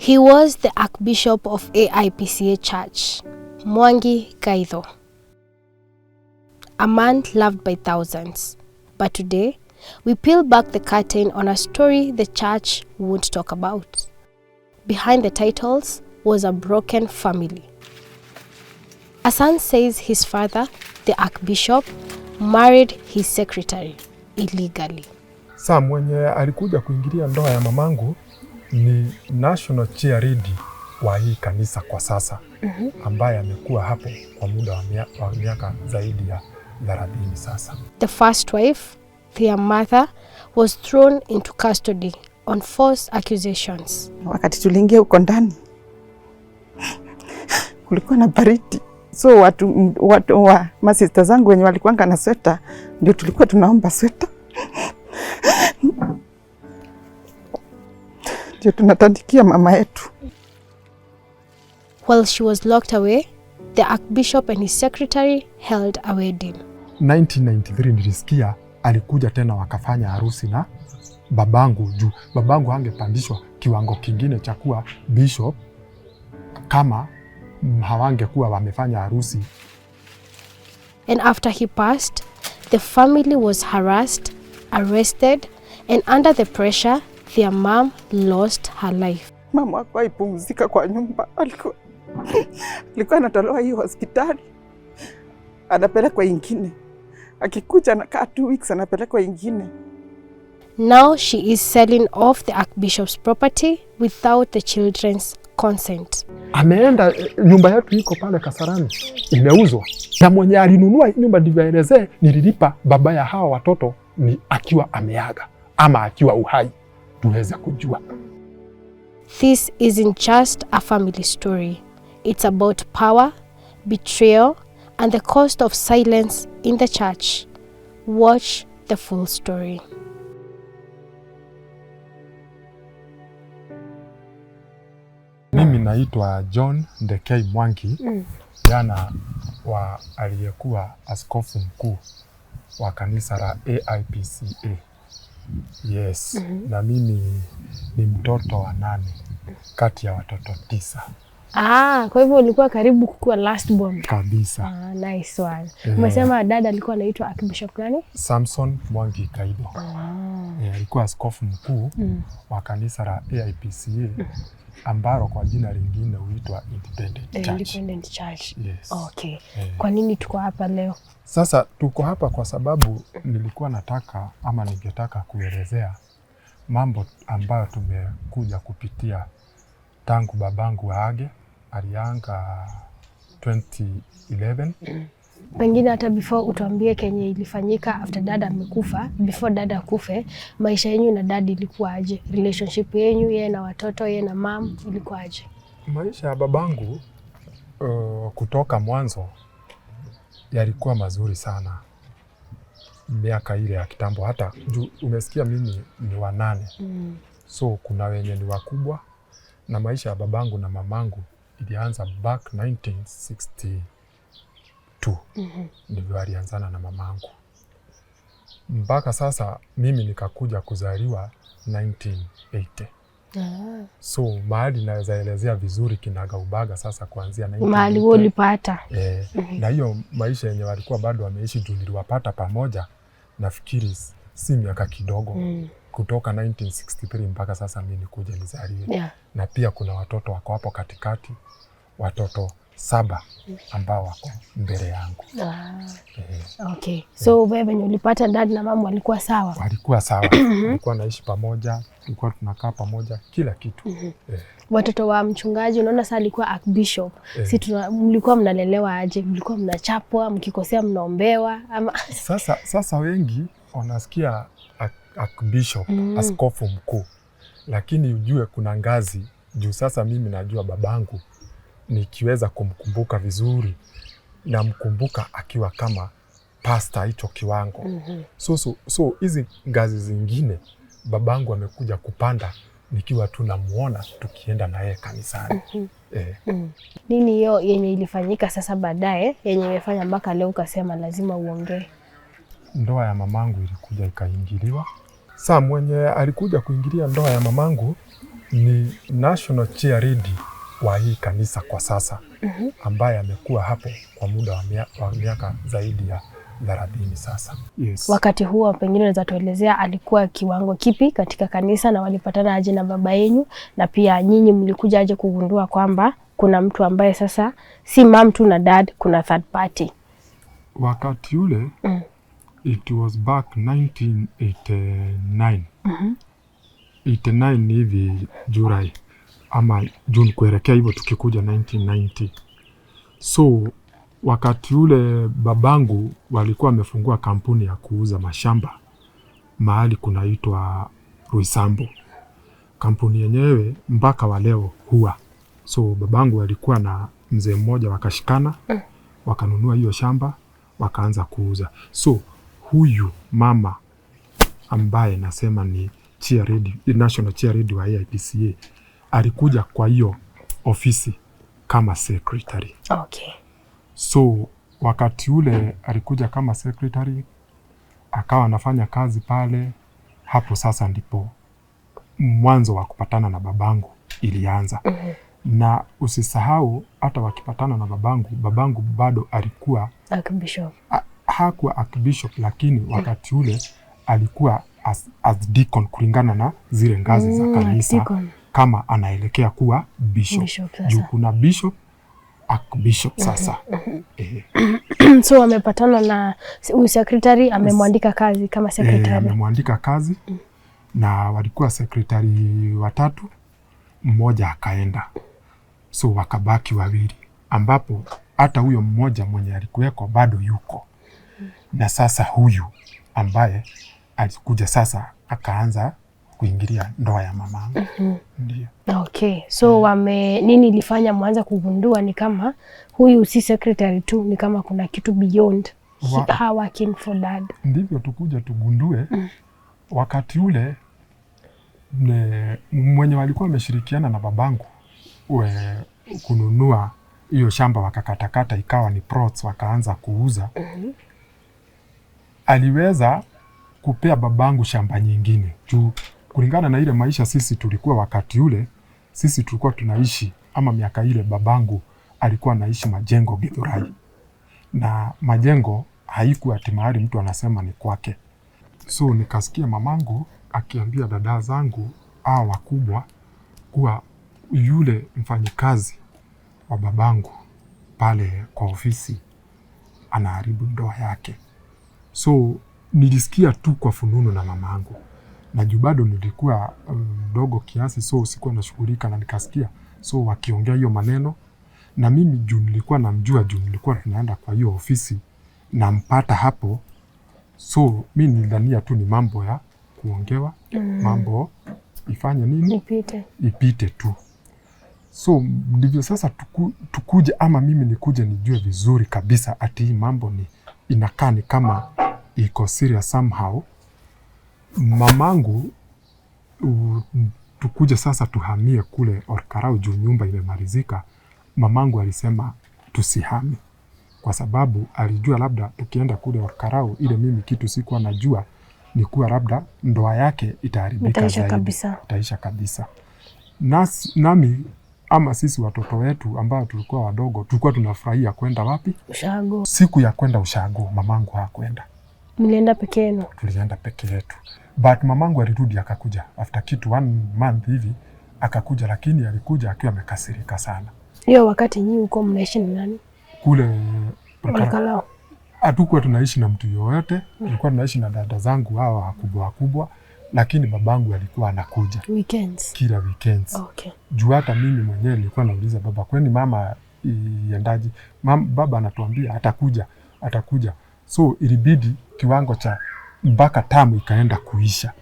He was the Archbishop of AIPCA Church, Mwangi Kaitho. A man loved by thousands. But today, we peel back the curtain on a story the church won't talk about. Behind the titles was a broken family. A son says his father, the Archbishop, married his secretary illegally. Saa mwenye alikuja kuingilia ndoa ya mamangu ni national chairlady wa hii kanisa kwa sasa, ambaye amekuwa hapo kwa muda wa miaka zaidi ya 30 sasa. The first wife, their mother, was thrown into custody on false accusations. Wakati tuliingia huko ndani, kulikuwa na baridi. So watu wa masista zangu wenye walikuanga na sweta, ndio tulikuwa tunaomba sweta. Ndio tunatandikia mama yetu. While she was locked away, the Archbishop and his secretary held a wedding. 1993 nilisikia alikuja tena wakafanya harusi na babangu juu babangu angepandishwa kiwango kingine cha kuwa bishop kama hawangekuwa wamefanya harusi. And after he passed, the family was harassed, arrested, and under the pressure, their mom lost her life. Mama wako haipumzika kwa nyumba. Alikuwa anatolewa hii hospitali, anapelekwa ingine. Akikuja anakaa 2 weeks anapelekwa ingine. Now she is selling off the Archbishop's property without the children's consent. Ameenda, nyumba yetu iko pale Kasarani imeuzwa, na mwenye alinunua nyumba ndivaelezee nililipa baba ya hawa watoto ni akiwa ameaga ama akiwa uhai, tuweza kujua. This isn't just a family story. It's about power, betrayal, and the cost of silence in the church. Watch the full story. Mimi naitwa John Ndekei Mwangi, jana wa aliyekuwa askofu mkuu wa kanisa la AIPCA. Yes, na mimi ni mtoto wa 8 kati ya watoto 9. Kwa hivyo ulikuwa karibu kukuwa last born. Kabisa. Nice one. Umesema dada alikuwa anaitwa Archbishop gani? Samson Mwangi Kaitho. Alikuwa askofu mkuu wa kanisa la AIPCA ambalo kwa jina lingine huitwa Independent Church. Yes. Okay. Kwa nini tuko hapa leo? Sasa tuko hapa kwa sababu nilikuwa nataka ama ningetaka kuelezea mambo ambayo tumekuja kupitia tangu babangu aage, alianga 2011. Pengine hata before utuambie kenye ilifanyika after dada amekufa, before dada kufe, maisha yenu na dada ilikuwa aje? Relationship yenu, yeye na watoto, yeye na mom, ilikuwa aje? Maisha ya babangu kutoka mwanzo yalikuwa mazuri sana. Miaka ile ya kitambo, hata umesikia mimi ni wa 8. So kuna wenye ni wakubwa, na maisha ya babangu na mamangu ilianza back 1962. Ndivyo alianzana na mamangu. Mpaka sasa mimi nikakuja kuzaliwa 1980. So mahali naweza elezea vizuri kinagaubaga sasa kuanzia 1980. Mahali wewe ulipata. Na hiyo maisha yenye walikuwa bado wameishi juu niliwapata pamoja, nafikiri si miaka kidogo. Kutoka 1963 mpaka sasa mimi nikuja nizaliwe. Na pia kuna watoto wako hapo katikati, watoto 7 ambao wako mbele yangu. Okay. So wewe ulipata dad na mama walikuwa sawa? Walikuwa sawa. Walikuwa naishi pamoja, tulikuwa tunakaa pamoja, kila kitu. Watoto wa mchungaji, unaona sasa alikuwa Archbishop. Mlikuwa mnalelewa aje? Mlikuwa mnachapwa, mkikosea mnaombewa ama? Sasa wengi wanasikia Archbishop, askofu mkuu. Lakini ujue kuna ngazi juu. Sasa mimi najua babangu nikiweza kumkumbuka vizuri, na mkumbuka akiwa kama pastor hicho kiwango. So hizi ngazi zingine babangu amekuja kupanda nikiwa tunamuona tukienda na yeye kanisani. Nini hiyo yenye ilifanyika sasa baadaye yenye imefanya mpaka leo ukasema lazima uongee? Ndoa ya mamangu ilikuja ikaingiliwa. Saa mwenye alikuja kuingilia ndoa ya mamangu ni national chairlady wa hii kanisa kwa sasa, ambaye amekuwa hapo kwa muda wa miaka zaidi ya 30 sasa. Yes. Wakati huo pengine unaweza tuelezea alikuwa kiwango kipi katika kanisa, na walipatana aje na baba yenu, na pia nyinyi mlikuja aje kugundua kwamba kuna mtu ambaye sasa si mom tu na dad, kuna third party? Wakati ule it was back 1989. 89 ni hivi Julai ama June kuelekea hivyo, tukikuja 1990. So wakati ule babangu walikuwa wamefungua kampuni ya kuuza mashamba mahali kunaitwa Ruisambo. Kampuni yenyewe mpaka wa leo huwa. So babangu alikuwa na mzee mmoja, wakashikana, wakanunua hiyo shamba, wakaanza kuuza. So huyu mama ambaye nasema ni chairlady, national chairlady wa AIPCA, alikuja kwa hiyo ofisi kama secretary. Okay. So wakati ule alikuja kama secretary, akawa anafanya kazi pale. Hapo sasa ndipo mwanzo wa kupatana na babangu ilianza. Na usisahau hata wakipatana na babangu bado alikuwa Archbishop. Hakuwa archbishop, lakini wakati ule alikuwa as deacon kulingana na zile ngazi za kanisa, deacon. Kama anaelekea kuwa bishop. Juu kuna bishop, archbishop sasa. So wamepatana na huyu secretary, amemwandika kazi kama secretary. Amemwandika kazi na walikuwa secretary 3, mmoja akaenda. So wakabaki 2, ambapo hata huyo mmoja mwenye alikuweko bado yuko. Na sasa huyu ambaye alikuja sasa akaanza kuingilia ndoa ya mamangu. Ndio. Okay. So nini ilifanya mwanza kugundua ni kama huyu si secretary tu, ni kama kuna kitu beyond her working for dad? Ndivyo tukuja tugundue. Wakati ule mwenye walikuwa wameshirikiana na babangu kununua hiyo shamba, wakakatakata ikawa ni plots, wakaanza kuuza. Aliweza kupea babangu shamba nyingine juu kulingana na ile maisha sisi tulikuwa wakati ule, sisi tulikuwa tunaishi ama miaka ile babangu alikuwa anaishi Majengo Githurai, na Majengo haikuwa ati mahali mtu anasema ni kwake. So nikasikia mamangu akiambia dada zangu wakubwa kuwa yule mfanyikazi wa babangu pale kwa ofisi anaharibu ndoa yake. So nilisikia tu kwa fununu na mamangu, na juu bado nilikuwa mdogo kiasi, so sikuwa nashughulika, na nikasikia so wakiongea hiyo maneno. Na mimi juu nilikuwa namjua, juu nilikuwa tunaenda kwa hiyo ofisi nampata hapo. So mimi nilidhania tu ni mambo ya kuongewa, mambo ifanye nini, ipite tu. So ndivyo sasa tukuje ama mimi nikuje nijue vizuri kabisa ati hii mambo ni inakaa ni kama iko serious somehow. Mamangu tukuje sasa tuhamie kule Orkarau juu nyumba imemalizika. Mamangu alisema tusihame kwa sababu alijua labda tukienda kule Orkarau, ile mimi kitu sikuwa najua ni kuwa labda ndoa yake itaharibika zaidi, itaisha kabisa. Nami ama sisi watoto wetu ambao tulikuwa wadogo tulikuwa tunafurahia kwenda wapi? Ushago. Siku ya kwenda ushago mamangu hakwenda. Mlienda peke yenu? Tulienda peke yetu. But mamangu alirudi akakuja after kitu 1 month hivi akakuja, lakini alikuja akiwa amekasirika sana. Hiyo wakati nyinyi uko mnaishi na nani? Kule Orkarau. Hatukuwa tunaishi na mtu yoyote, tulikuwa tunaishi na dada zangu hawa wakubwa, lakini babangu alikuwa anakuja weekends, kila weekends. Okay. Juu hata mimi mwenyewe nilikuwa nauliza baba, kwani mama iendaje? Baba anatuambia atakuja. So ilibidi kiwango cha mpaka tamu ikaenda kuisha.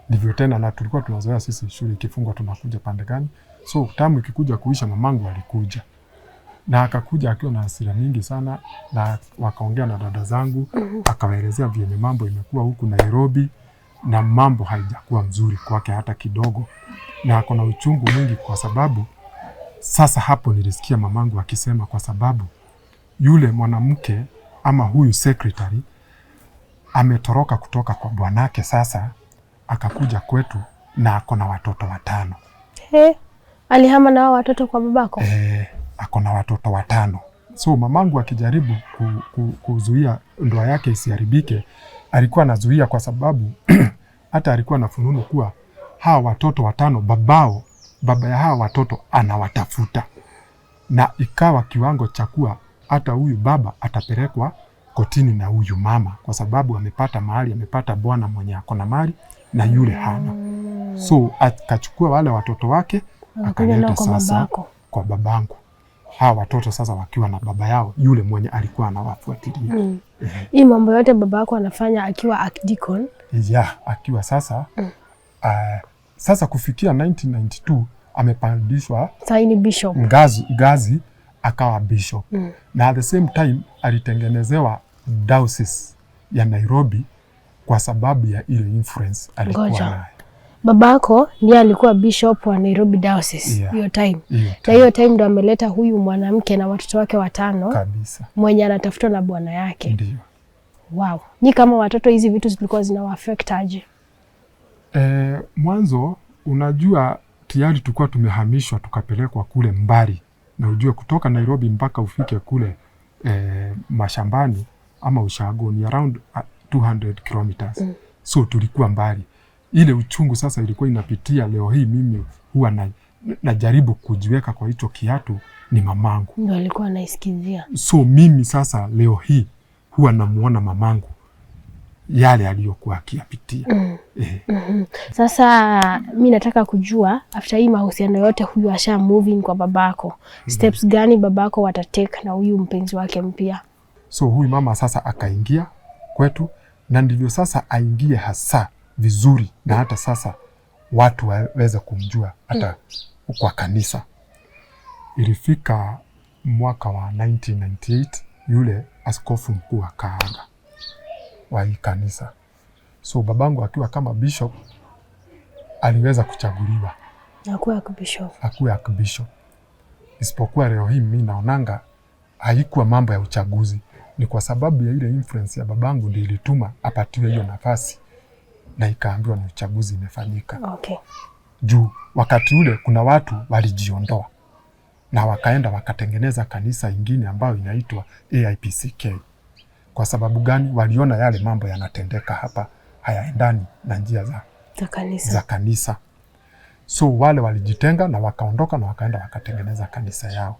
Ndivyo tena, na tulikuwa tunazoea sisi shule ikifungwa tunakuja pande gani. So tamu ikikuja kuisha mamangu alikuja. Na akakuja akiwa na hasira mingi sana, na wakaongea na dada zangu, akawaelezea vile mambo imekuwa huku Nairobi, na mambo haijakuwa mzuri kwake hata kidogo. Na ako na uchungu mwingi kwa sababu sasa hapo nilisikia mamangu akisema kwa sababu yule mwanamke ama huyu secretary ametoroka kutoka kwa bwanake, sasa akakuja kwetu na ako na watoto 5. Alihama na hao watoto kwa babako? Ako na watoto 5. So mamangu akijaribu kuzuia ndoa yake isiharibike, alikuwa anazuia kwa sababu hata alikuwa na fununu kuwa hawa watoto 5 baba ya hawa watoto anawatafuta, na ikawa kiwango cha kuwa hata huyu baba atapelekwa kotini na huyu mama kwa sababu amepata mahali, amepata bwana mwenye ako na mali na yule hana. So akachukua wale watoto wake akaleta sasa kwa babangu. Hawa watoto sasa wakiwa na baba yao yule mwenye alikuwa anawafuatilia. Hii mambo yote babako anafanya akiwa archdeacon? Akiwa sasa sasa kufikia 1992 amepandishwa saini bishop. Ngazi akawa bishop. Na at the same time alitengenezewa diocese ya Nairobi kwa sababu ya ile influence alikuwa nayo. Babako ndiye alikuwa bishop wa Nairobi diocese hiyo time. Na hiyo time ndo ameleta huyu mwanamke na watoto wake 5 kabisa, mwenye anatafutwa na bwana yake. Ndio. Wow. Ni kama watoto hizi vitu zilikuwa zinawa-affect aje? Mwanzo unajua tayari tulikuwa tumehamishwa tukapelekwa kule mbali, na ujue kutoka Nairobi mpaka ufike kule mashambani ama ushago ni around 200 kilometers. So tulikuwa mbali. Ile uchungu sasa ilikuwa inapitia. Leo hii mimi huwa najaribu kujiweka kwa hicho kiatu, ni mamangu ndio alikuwa anaisikizia. So mimi sasa leo hii huwa namuona mamangu yale aliyokuwa akiyapitia. Sasa mimi nataka kujua after hii mahusiano yote huyu asha moving kwa babako, steps gani babako watatake na huyu mpenzi wake mpya? So huyu mama sasa akaingia kwetu, na ndivyo sasa aingie hasa vizuri, na hata sasa watu waweze kumjua hata kwa kanisa. Ilifika mwaka wa 1998 yule askofu mkuu akaaga wa hii kanisa. So babangu akiwa kama bishop aliweza kuchaguliwa akuwe bishop. Isipokuwa leo hii mimi naonanga haikuwa mambo ya uchaguzi, ni kwa sababu ya ile influence ya babangu ndio ilituma apatiwe hiyo nafasi, na ikaambiwa ni uchaguzi imefanyika. Juu wakati ule kuna watu walijiondoa na wakaenda wakatengeneza kanisa ingine ambayo inaitwa AIPCK. Kwa sababu gani? Waliona yale mambo yanatendeka hapa hayaendani na njia za kanisa. So wale walijitenga na wakaondoka na wakaenda wakatengeneza kanisa yao.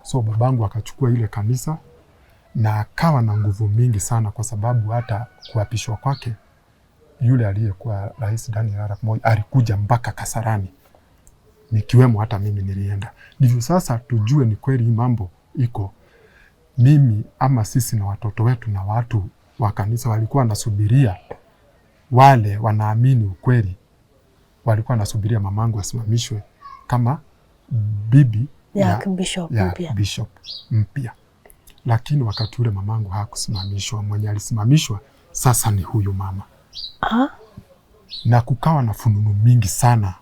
So babangu akachukua ile kanisa na akawa na nguvu mingi sana, kwa sababu hata kuapishwa kwake yule aliyekuwa Rais Daniel Arap Moi alikuja mpaka Kasarani, nikiwemo hata mimi nilienda. Ndivyo sasa tujue ni kweli hii mambo iko. Mimi ama sisi na watoto wetu na watu wa kanisa walikuwa nasubiria, wale wanaamini ukweli walikuwa nasubiria mamangu asimamishwe kama bibi ya bishop mpya. Lakini wakati ule mamangu hakusimamishwa. Mwenye alisimamishwa sasa ni huyu mama. Na kukawa na fununu mingi sana.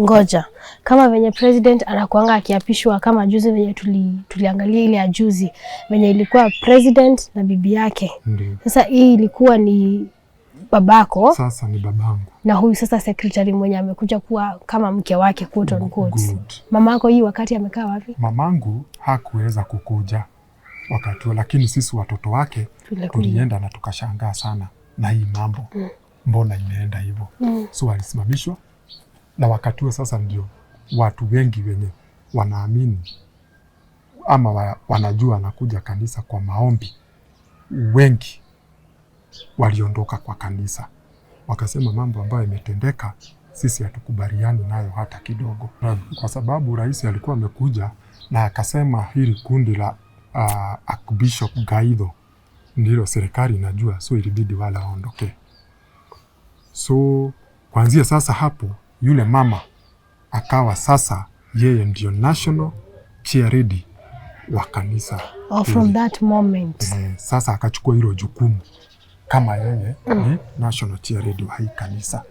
Ngoja, kama venye president anakuanga akiapishwa, kama juzi venye tuliangalia ile ya juzi venye ilikuwa president na bibi yake. Ndiyo. Sasa hii ilikuwa ni babako. Sasa ni babangu. Na huyu sasa secretary mwenye amekuja kuwa kama mke wake quote on quote. Mamako hii wakati amekaa wapi? Mamangu hakuweza kukuja wakati huo, lakini sisi watoto wake tulienda na tukashangaa sana na hii mambo. Mbona imeenda hivyo? So alisimamishwa. Na wakati huo sasa ndio watu wengi wenye wanaamini ama wanajua anakuja kanisa kwa maombi, wengi waliondoka kwa kanisa. Wakasema mambo ambayo imetendeka sisi hatukubaliani nayo hata kidogo. Kwa sababu rais alikuwa amekuja na akasema hili kundi la Archbishop Gaidho ndilo serikali inajua, so ilibidi wala waondoke. So kuanzia sasa hapo yule mama akawa sasa yeye ndio national chairlady wa kanisa. From that moment. Sasa akachukua hilo jukumu kama yeye ni national chairlady wa hii kanisa.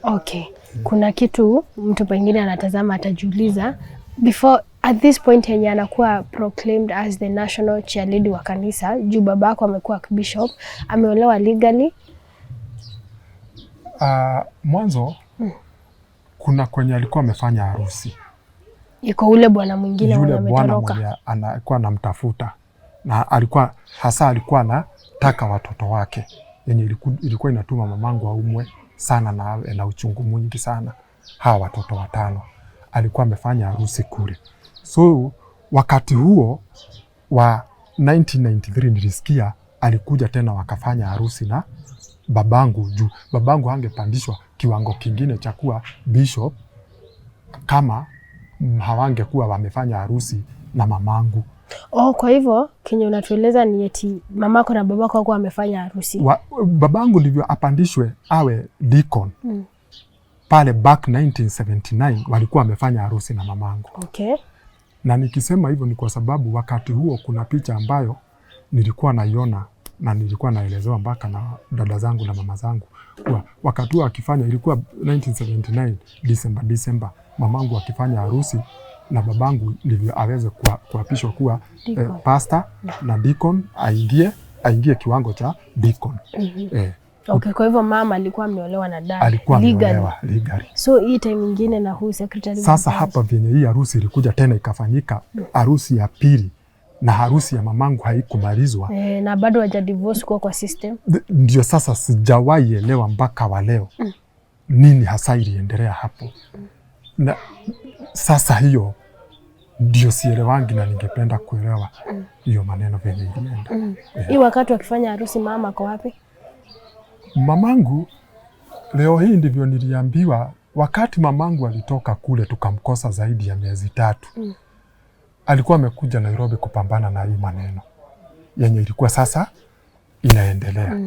Kuna kitu mtu pengine anatazama atajiuliza, before at this point yenye anakuwa proclaimed as the national chairlady wa kanisa, juu babako amekuwa bishop, ameolewa legally? Mwanzo kuna kwenye alikuwa amefanya harusi. Iko ule bwana mwingine yule bwana mwenye alikuwa anamtafuta, na alikuwa anataka watoto wake, yenye ilikuwa inatuma mamangu aumwe sana na uchungu mwingi sana. Hawa watoto 5 alikuwa amefanya harusi kule. So wakati huo wa 1993 nilisikia alikuja tena wakafanya harusi na babangu, juu babangu angepandishwa kiwango kingine cha kuwa bishop kama hawangekuwa wamefanya harusi na mamangu. Kwa hivyo kenye unatueleza ni eti mamako na babako wako wamefanya harusi. Babangu ndivyo apandishwe awe deacon. Pale back 1979 walikuwa wamefanya harusi na mamangu. Okay. Na nikisema hivyo ni kwa sababu wakati huo kuna picha ambayo nilikuwa naiona na nilikuwa naelezewa mpaka na dada zangu na mama zangu kwa wakati huo akifanya, ilikuwa 1979 December mamangu akifanya harusi na babangu ndivyo aweze kuapishwa kuwa pastor na deacon, aingie kiwango cha deacon. Okay, kwa hivyo mama alikuwa ameolewa na dada. Alikuwa ameolewa legally. So hii time nyingine na huyu secretary. Sasa hapa venye hii harusi ilikuja tena ikafanyika harusi ya pili, na harusi ya mamangu haikumalizwa. Na bado haja divorce kwa system. Ndio sasa sijawahi elewa mpaka wa leo nini hasa iliendelea hapo. Na sasa hiyo ndio sielewangi na ningependa kuelewa hiyo maneno venye ilienda. Hii wakati wakifanya harusi mama kwa wapi? Mamangu leo hii ndivyo niliambiwa, wakati mamangu alitoka kule tukamkosa zaidi ya miezi 3. Alikuwa amekuja Nairobi kupambana na hii maneno yenye ilikuwa sasa inaendelea.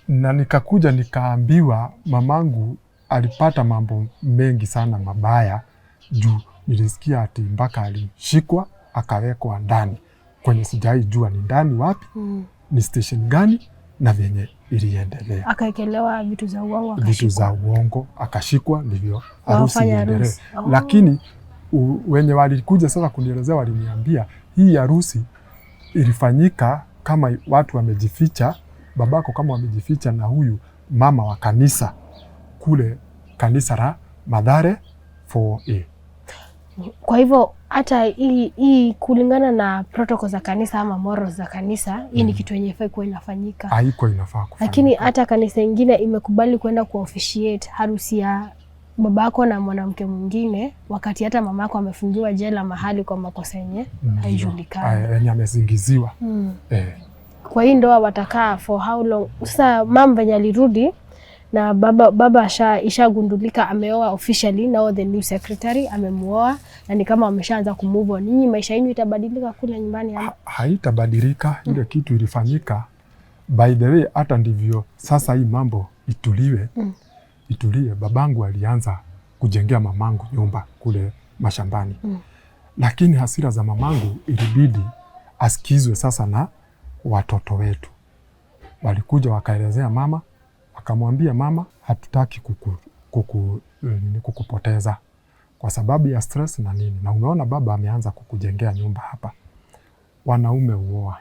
Na nikakuja nikaambiwa mamangu alipata mambo mengi sana mabaya, juu nilisikia ati mpaka alishikwa akawekwa ndani kwenye sijai jua ni ndani wapi, ni station gani na venye iliendelea. Akaekelewa vitu za uongo, akashikwa ndivyo harusi iendelee. Lakini wenye walikuja sasa kunielezea waliniambia hii harusi ilifanyika kama watu wamejificha, babako kama wamejificha na huyu mama wa kanisa kule kanisa la Mathare 4A. Kwa hivyo hata hii kulingana na protocol za kanisa ama morals za kanisa, hii ni kitu yenye ifai kuwa inafanyika. Haiko inafaa kufanyika. Lakini hata kanisa ingine imekubali kwenda kuofficiate harusi ya babako na mwanamke mwingine wakati hata mamako amefungiwa jela mahali kwa makosa yenye haijulikani. Yenye amezingiziwa. Kwa hii ndoa watakaa for how long? Sasa mama venye alirudi na baba ishagundulika ameoa officially, now the new secretary amemuoa na ni kama wameshaanza kumove on. Ninyi maisha yenu itabadilika kule nyumbani ama? Haitabadilika. Ile kitu ilifanyika by the way, hata ndivyo sasa hii mambo itulie. Babangu alianza kujengea mamangu nyumba kule mashambani. Lakini hasira za mamangu ilibidi asikizwe sasa na watoto wetu. Walikuja wakaelezea mama, wakamwambia mama, hatutaki kukupoteza kwa sababu ya stress na nini. Na umeona baba ameanza kukujengea nyumba hapa. Wanaume huoa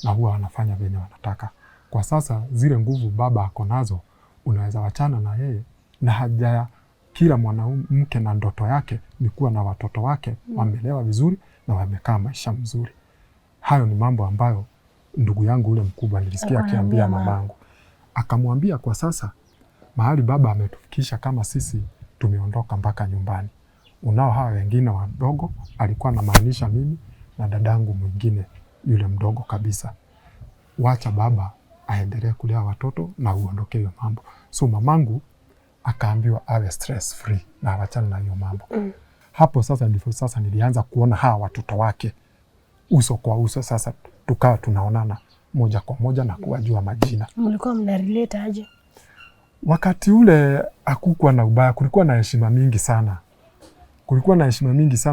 na huwa wanafanya venye wanataka. Kwa sasa zile nguvu baba ako nazo unaweza wachana na yeye, na haja kila mwanamke na ndoto yake ni kuwa na watoto wake wamelewa vizuri na wamekaa maisha mzuri. Hayo ni mambo ambayo ndugu yangu ule mkubwa nilisikia akiambia mamangu. Akamwambia kwa sasa mahali baba ametufikisha, kama sisi tumeondoka mpaka nyumbani, unao hawa wengine wadogo, alikuwa anamaanisha mimi na dadangu mwingine yule mdogo kabisa, wacha baba aendelee kulea watoto na uondoke hiyo mambo. So mamangu akaambiwa awe stress free na awachane na hiyo mambo. Hapo sasa ndivyo sasa nilianza kuona hawa watoto wake uso kwa uso. Sasa tukawa tunaonana moja kwa moja na kuwajua majina. Mlikuwa mna relate aje? Wakati ule hakukuwa na ubaya, kulikuwa na heshima mingi sana.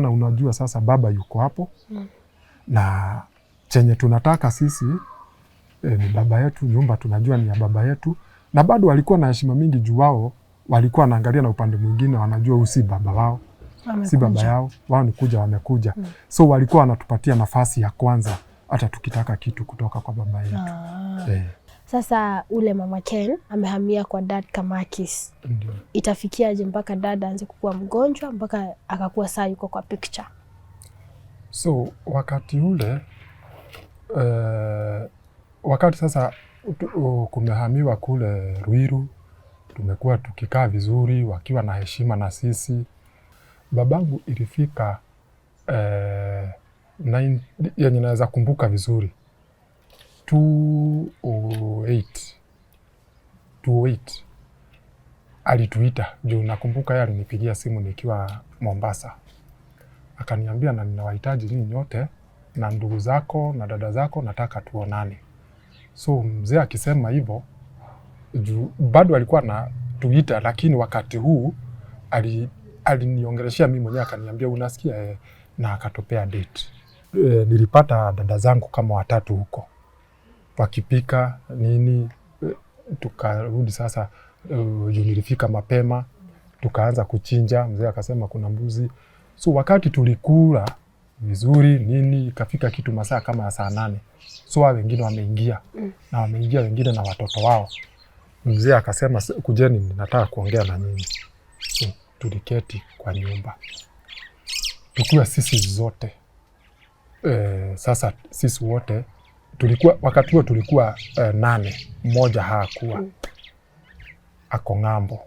Unajua sasa baba yuko hapo na chenye tunataka sisi ni baba yetu, nyumba tunajua ni ya baba yetu, na bado walikuwa na heshima mingi juu wao walikuwa wanaangalia na upande mwingine, wanajua usi baba wao, si baba yao, wao ni kuja wamekuja. So walikuwa wanatupatia nafasi ya kwanza hata tukitaka kitu kutoka kwa baba yetu. Sasa ule mama Ken amehamia kwa dad Kamakis. Ndio. Itafikiaje mpaka dad aanze kuwa mgonjwa mpaka akakuwa saa yuko kwa picture? So wakati ule wakati sasa kumehamiwa kule Ruiru, tumekuwa tukikaa vizuri wakiwa na heshima na sisi. Babangu ilifika yenye naweza kumbuka vizuri 208 alituita juu nakumbuka yeye alinipigia simu nikiwa Mombasa. Akaniambia na ninawahitaji nyinyi nyote na ndugu zako na dada zako, nataka tuonane. So mzee akisema hivyo, bado alikuwa na tuita, lakini wakati huu aliniongeleshea mimi mwenyewe akaniambia unasikia, na akatopea date. Nilipata dada zangu kama 3 huko wakipika nini, tukarudi sasa. Nilifika mapema, tukaanza kuchinja. Mzee akasema kuna mbuzi. So wakati tulikula vizuri nini, ikafika kitu masaa kama ya saa 8. So wengine wameingia na wameingia wengine na watoto wao. Mzee akasema kujeni, nataka kuongea na nyinyi. So tuliketi kwa nyumba tukiwa sisi zote. Sasa sisi wote tulikuwa, wakati huo tulikuwa 8, mmoja hakuwa ako ng'ambo,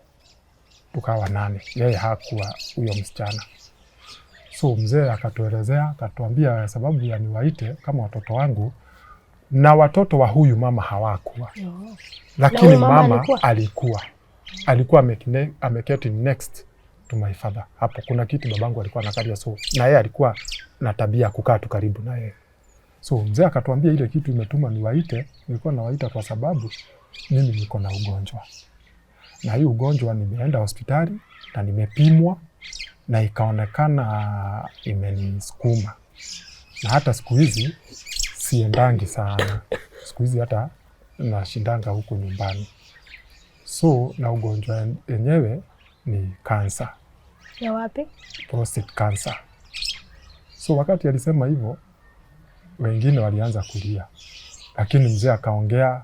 tukawa 8, yeye hakuwa huyo msichana. So mzee akatuelezea, akatuambia sababu ya niwaite kama watoto wangu, na watoto wa huyu mama hawakuwa. Lakini mama alikuwa ameketi next to my father. Hapo kuna kiti babangu alikuwa anakalia, so na yeye alikuwa na tabia kukaa tu karibu na yeye. So mzee akatuambia ile kitu imetuma niwaite, nilikuwa nawaita kwa sababu mimi niko na ugonjwa. Na hii ugonjwa nimeenda hospitali na nimepimwa na ikaonekana imenisukuma. Na hata siku hizi siendangi sana. Siku hizi hata nashindanga huku nyumbani. So na ugonjwa yenyewe ni kansa. Ya wapi? Prostate cancer. So wakati alisema hivyo, wengine walianza kulia. Lakini mzee akaongea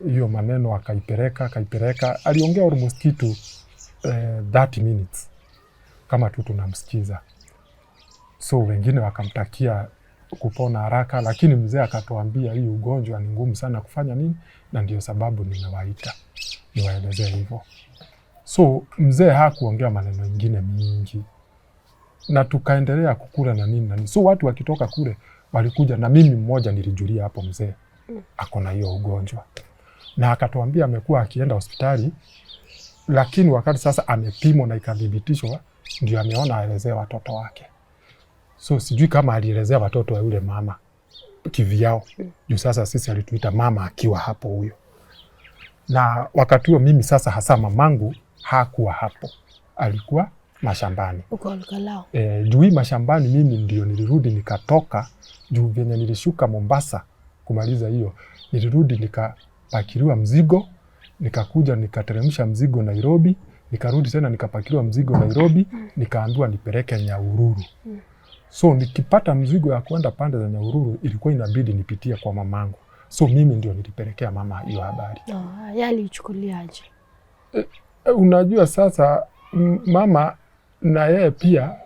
hiyo maneno akaipeleka. Aliongea almost kitu 30 minutes kama tu tunamsikiza. So wengine wakamtakia kupona haraka, lakini mzee akatuambia hii ugonjwa ni ngumu sana kufanya nini, na ndio sababu nimewaita niwaelezee hivyo. So mzee hakuongea maneno mengine mingi, na tukaendelea kukula na nini. So watu wakitoka kule walikuja, na mimi mmoja nilijulia hapo mzee ako na hiyo ugonjwa, na akatuambia amekuwa akienda hospitali, lakini wakati sasa amepimwa na ikadhibitishwa ndio ameona aelezea watoto wake. So sijui kama alielezea watoto wa yule mama kivyao, juu sasa sisi alituita mama akiwa hapo huyo. Na wakati huo mimi sasa hasa mamangu hakuwa hapo, alikuwa mashambani. Uko Olkalao? Juu mashambani mimi ndio nilirudi nikatoka, juu venye nilishuka Mombasa kumaliza hiyo, nilirudi nikapakiliwa mzigo, nikakuja nikateremsha mzigo Nairobi, nikarudi tena nikapakiliwa mzigo Nairobi, nikaambiwa nipeleke Nyahururu. So nikipata mzigo ya kwenda pande za Nyahururu ilikuwa inabidi nipitie kwa mamangu. So mimi ndio nilipelekea mama hiyo habari. Yeye alichukuliaje? Unajua sasa mama na yeye pia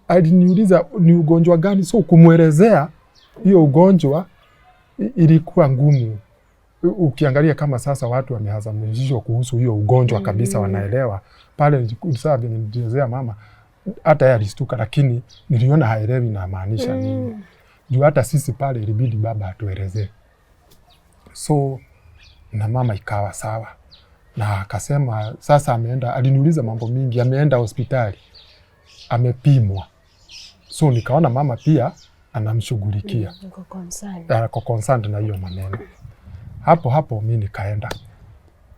aliniuliza ni ugonjwa gani, so kumwelezea hiyo ugonjwa ilikuwa ngumu. Ukiangalia kama sasa watu wamehazamishwa kuhusu hiyo ugonjwa kabisa, wanaelewa. Pale sasa vile nilielezea mama, hata yeye alistuka, lakini niliona haelewi na maanisha nini. Juu hata sisi pale ilibidi baba atuelezee. So na mama ikawa sawa. Na akasema sasa ameenda, aliniuliza mambo mingi, ameenda hospitali, amepimwa. So nikaona mama pia anamshughulikia. Ako concerned na hiyo maneno. Hapo mimi nikaenda.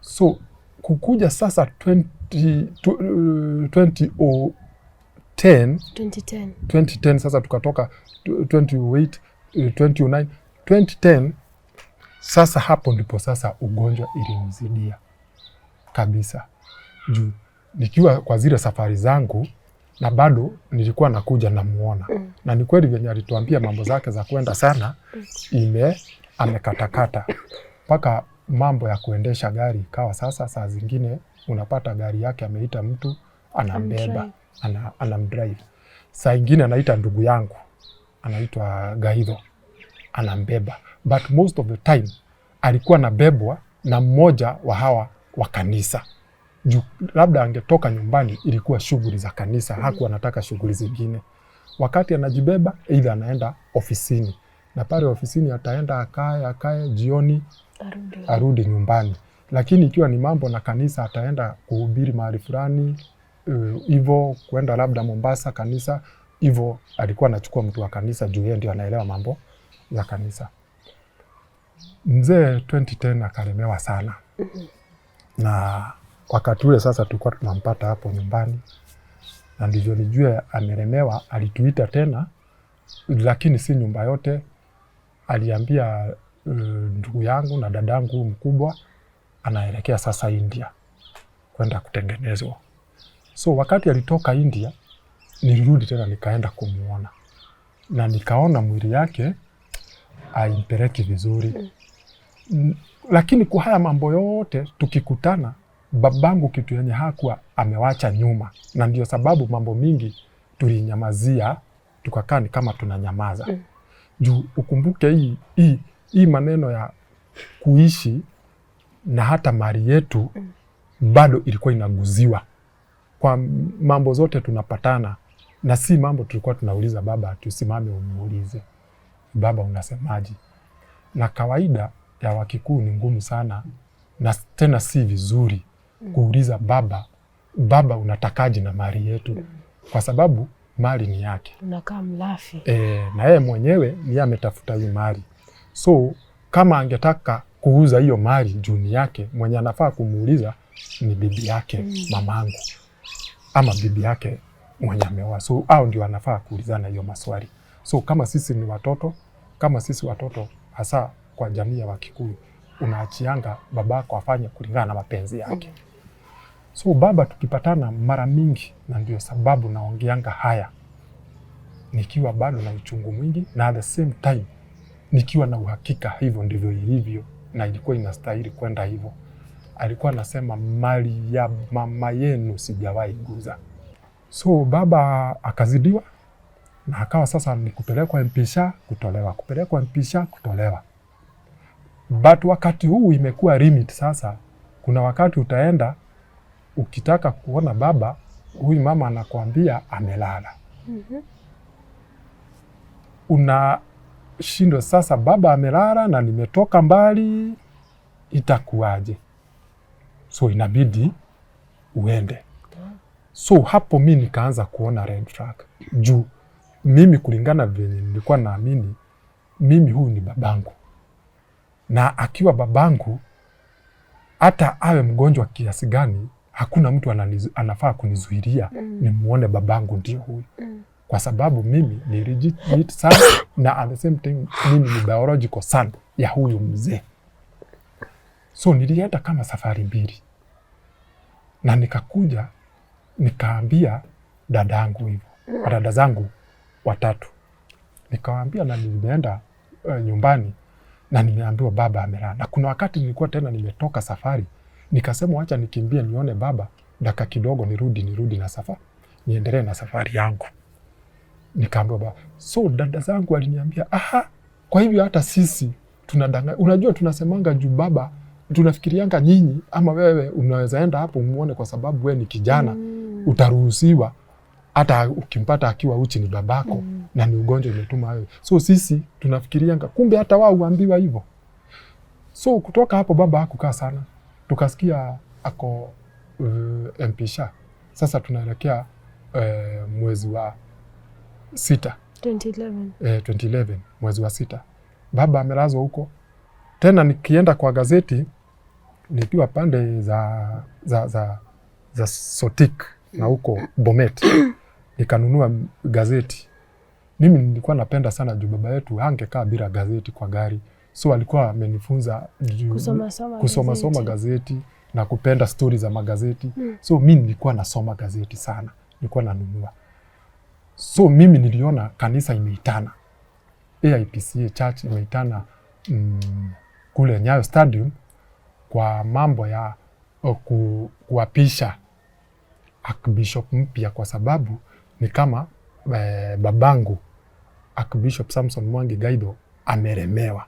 So kukuja sasa 2010 sasa tukatoka 2008, 2009, 2010. Sasa hapo ndipo sasa ugonjwa ilimzidia kabisa. Juu nikiwa kwa zile safari zangu na bado nilikuwa nakuja namuona. Na ni kweli venye alituambia mambo zake za kwenda sana amekatakata mpaka mambo ya kuendesha gari ikawa sasa, saa zingine unapata gari yake ameita mtu anambeba, anamdrive. Saa ingine anaita ndugu yangu anaitwa Gaidho anambeba, but most of the time alikuwa nabebwa na mmoja wa hawa wa kanisa. Labda angetoka nyumbani ilikuwa shughuli za kanisa, hakuwa anataka shughuli zingine. Wakati anajibeba either anaenda ofisini, na pale ofisini ataenda akae jioni arudi nyumbani. Lakini ikiwa ni mambo na kanisa ataenda kuhubiri mahali fulani, hivyo kwenda labda Mombasa kanisa, hivyo alikuwa anachukua mtu wa kanisa juu yeye ndio anaelewa mambo ya kanisa. Mzee 2010 akalemewa sana. Na wakati ule sasa tulikuwa tunampata hapo nyumbani, na ndivyo nijue amelemewa. Alituita tena, lakini si nyumba yote. Aliambia ndugu yangu na dadangu mkubwa anaelekea sasa India kwenda kutengenezwa. So wakati alitoka India, nilirudi tena nikaenda kumuona, na nikaona mwili yake haimpeleki vizuri. Lakini kwa haya mambo yote tukikutana, babangu kitu yenye hakuwa amewacha nyuma, na ndio sababu mambo mingi tulinyamazia, tukakaa ni kama tunanyamaza. Juu ukumbuke hii maneno ya kuishi na hata mali yetu bado ilikuwa inaguziwa. Kwa mambo zote tunapatana, na si mambo tulikuwa tunauliza baba, tusimame umuulize baba unasemaje. Na kawaida ya Wakikuyu ni ngumu sana, na tena si vizuri kuuliza baba unatakaje na mali yetu, kwa sababu mali ni yake. Unakaa mlafi. Na yeye mwenyewe ni ametafuta hii mali. So kama angetaka kuuza hiyo mali juni yake, mwenye anafaa kumuuliza ni bibi yake, mamangu, ama bibi yake mwenye ameoa. So hao ndio anafaa kuulizana hiyo maswali. So kama sisi ni watoto, hasa kwa jamii ya Wakikuyu, unaachianga babako afanye kulingana na mapenzi yake. So baba tukipatana mara mingi, na ndio sababu naongeanga haya nikiwa bado na uchungu mwingi, na at the same time nikiwa na uhakika hivyo ndivyo ilivyo na ilikuwa inastahili kwenda hivyo. Alikuwa anasema mali ya mama yenu sijawahi guza. So baba akazidiwa, na akawa sasa ni kupelekwa MP-SHA kutolewa, kupelekwa MP-SHA kutolewa. But wakati huu imekuwa limit sasa. Kuna wakati utaenda ukitaka kuona baba, huyu mama anakuambia amelala. Unashindwa sasa, baba amelala na nimetoka mbali, itakuwaje? So inabidi uende. So hapo mimi nikaanza kuona red flag. Juu mimi kulingana venye nilikuwa naamini, mimi huyu ni babangu. Na akiwa babangu, hata awe mgonjwa kiasi gani, hakuna mtu anafaa kunizuilia nimuone babangu ndio huyu. Kwa sababu mimi ni legit son, na at the same time mimi ni biological son ya huyu mzee. So nilienda kama safari mbili, na nikakuja nikaambia dadangu hivyo, dada zangu 3. Nikawaambia na nimeenda nyumbani na nimeambiwa baba amelala. Na kuna wakati nilikuwa tena nimetoka safari, nikasema acha nikimbie nione baba dakika kidogo nirudi na safari, niendelee na safari yangu. Nikaambiwa baba. So dada zangu waliniambia, kwa hivyo hata sisi tunadanganya. Unajua tunasemanga juu baba, tunafikirianga nyinyi ama wewe unaweza enda hapo muone kwa sababu wewe ni kijana, utaruhusiwa hata ukimpata akiwa uchi ni babako na ni ugonjwa umetuma wewe. So sisi tunafikirianga, kumbe hata wao huambiwa hivyo. So kutoka hapo baba hakukaa sana. Tukasikia ako MP-SHA. Sasa tunaelekea mwezi wa 6. 2011 mwezi wa 6. Baba amelazwa huko. Tena nikienda kwa gazeti nikiwa pande za Sotik na huko Bomet, nikanunua gazeti. Mimi nilikuwa napenda sana juu baba yetu hangekaa bila gazeti kwa gari. So alikuwa amenifunza kusoma gazeti na kupenda stori za magazeti. So mimi nilikuwa nasoma gazeti sana, nilikuwa nanunua. So mimi niliona kanisa imeitana, AIPCA church imeitana kule Nyayo Stadium kwa mambo ya kuapisha Archbishop mpya, kwa sababu ni kama babangu Archbishop Samson Mwangi Gaitho ameremewa.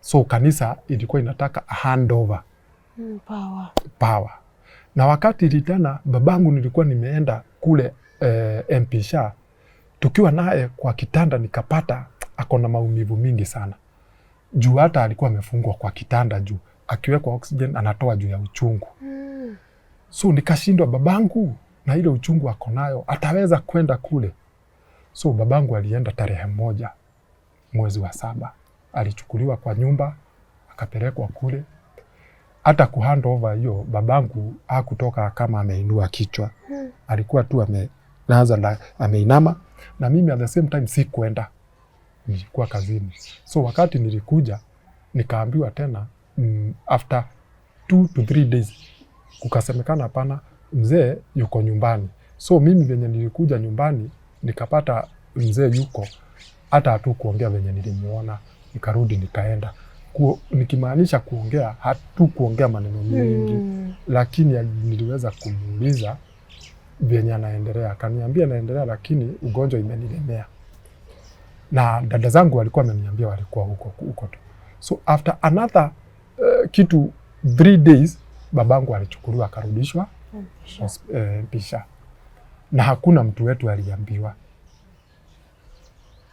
So kanisa ilikuwa inataka a handover power. Na wakati ilitana babangu nilikuwa nimeenda kule MP Shah, tukiwa naye kwa kitanda nikapata akona maumivu mingi sana. Juu hata alikuwa amefungwa kwa kitanda juu, akiwekwa oxygen anatoa juu ya uchungu. So nikashindwa, babangu na ile uchungu akonayo ataweza kwenda kule? So babangu alienda tarehe 1 mwezi wa 7. Alichukuliwa kwa nyumba akapelekwa kule. Hata kuhand over hiyo babangu hakutoka kama ameinua kichwa. Alikuwa tu ameinama, na mimi at the same time si kwenda, nilikuwa kazini. So wakati nilikuja nikaambiwa tena after 2 to 3 days kukasemekana hapana, mzee yuko nyumbani. So mimi venye nilikuja nyumbani nikapata mzee yuko, hata hatu kuongea venye nilimuona, nikarudi nikaenda. Nikimaanisha kuongea, hatu kuongea maneno mengi, lakini niliweza kumuuliza venye anaendelea. Akaniambia naendelea, lakini ugonjwa imenilemea. Na dada zangu walikuwa wameniambia walikuwa huko tu. So after another kitu 3 days babangu alichukuliwa akarudishwa Pisha. Na hakuna mtu wetu aliambiwa.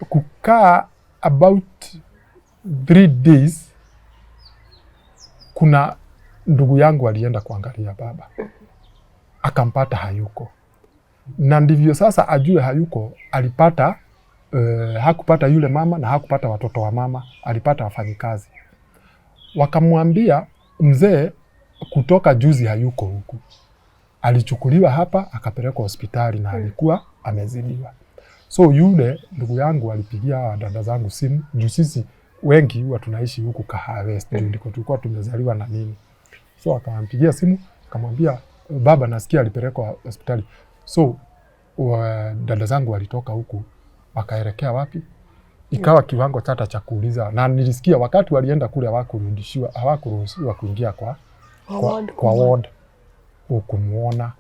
Kukaa about 3 days, kuna ndugu yangu alienda kuangalia baba, akampata hayuko. Na ndivyo sasa ajue hayuko, alipata hakupata yule mama na hakupata watoto wa mama, alipata wafanyikazi. Wakamwambia mzee kutoka juzi hayuko huku, alichukuliwa hapa akapelekwa hospitali na alikuwa amezidiwa. So yule ndugu yangu alipigia dada zangu simu, juu sisi wengi huwa tunaishi huku Kahawa West, juu ndiko tulikuwa tumezaliwa na nini. So akampigia simu akamwambia baba nasikia alipelekwa hospitali. So dada zangu walitoka huku wakaelekea wapi? Ikawa kiwango cha kuuliza, na nilisikia wakati walienda kule hawakuruhusiwa kuingia kwa ward kumuona.